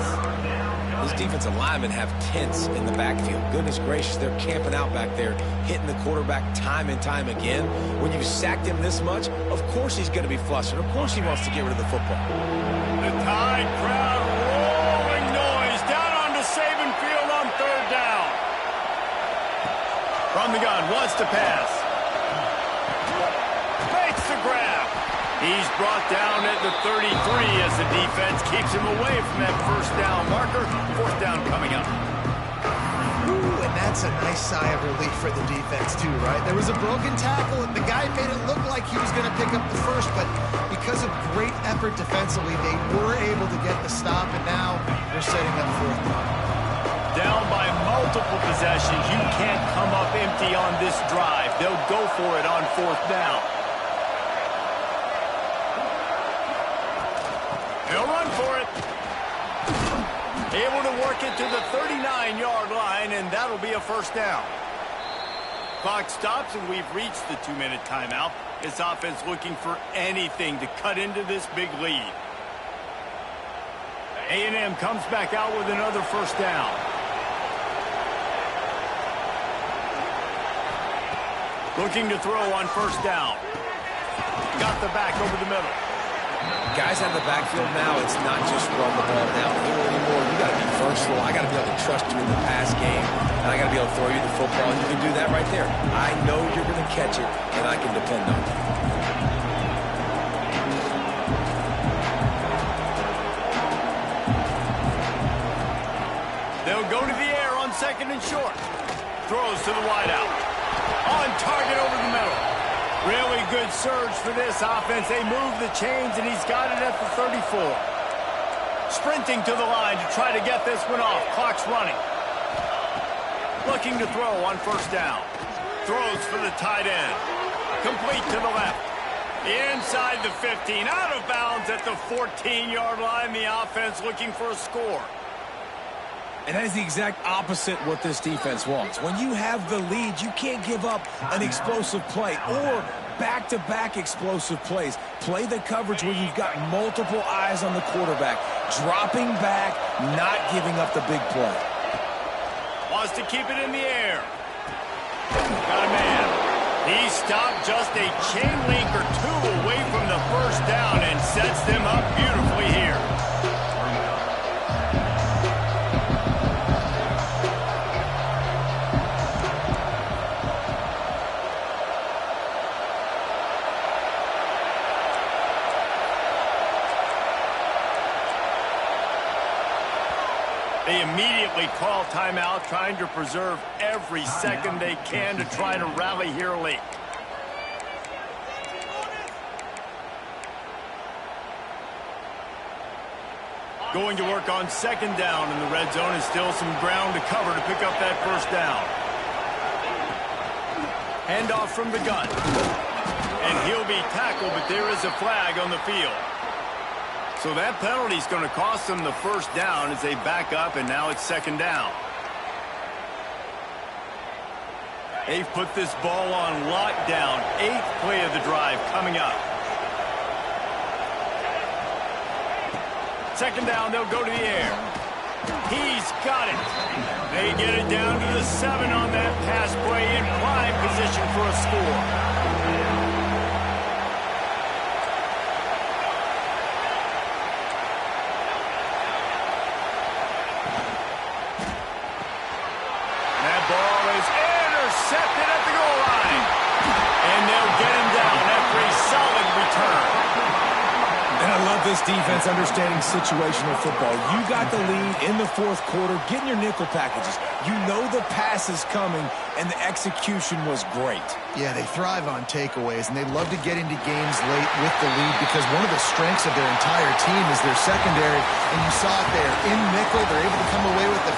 Speaker 2: These defensive linemen have tents in the backfield. Goodness gracious, they're camping out back there, hitting the quarterback time and time again. When you've sacked him this much, of course he's going to be flustered. Of course he wants to get rid of the football.
Speaker 1: The Tide crowd rolling noise down onto Saban Field on third down. From the gun, wants to pass. Makes the grab. He's brought down at the 33 as the defense keeps him away from that first down marker. Fourth down coming up.
Speaker 3: Ooh, and that's a nice sigh of relief for the defense too, right? There was a broken tackle, and the guy made it look like he was going to pick up the first, but because of great effort defensively, they were able to get the stop, and now they're setting up fourth down.
Speaker 1: Down by multiple possessions. You can't come up empty on this drive. They'll go for it on fourth down. He'll run for it. Able to work it to the 39-yard line, and that'll be a first down. Clock stops, and we've reached the 2-minute timeout. This offense looking for anything to cut into this big lead. A&M comes back out with another first down. Looking to throw on first down. Got the back over the middle.
Speaker 2: Guys out of the backfield now, it's not just run the ball downhill anymore. You got to be versatile. I got to be able to trust you in the pass game, and I got to be able to throw you the football, and you can do that right there. I know you're going to catch it, and I can depend on it.
Speaker 1: They'll go to the air on second and short. Throws to the wideout. On target over the middle. Really good surge for this offense. They move the chains, and he's got it at the 34. Sprinting to the line to try to get this one off. Clock's running. Looking to throw on first down. Throws for the tight end. Complete to the left. Inside the 15. Out of bounds at the 14-yard line. The offense looking for a score.
Speaker 2: And that is the exact opposite what this defense wants. When you have the lead, you can't give up an explosive play or back-to-back explosive plays. Play the coverage where you've got multiple eyes on the quarterback. Dropping back, not giving up the big play.
Speaker 1: Wants to keep it in the air. Got a man. He stopped just a chain link or two away from the first down and sets them up beautifully here. They immediately call timeout, trying to preserve every second they can to try to rally here late. Going to work on second down in the red zone, and still some ground to cover to pick up that first down. Handoff from the gun. And he'll be tackled, but there is a flag on the field. So that penalty is going to cost them the first down as they back up, and now it's second down. They've put this ball on lockdown. 8th play of the drive coming up. Second down, they'll go to the air. He's got it. They get it down to the 7 on that pass play in prime position for a score. Intercepted at the goal line. And they'll get him down after a solid return.
Speaker 2: And I love this defense understanding situational football. You got the lead in the fourth quarter, getting your nickel packages. You know the pass is coming, and the execution was great.
Speaker 3: Yeah, they thrive on takeaways, and they love to get into games late with the lead because one of the strengths of their entire team is their secondary, and you saw it there. In nickel, they're able to come away with the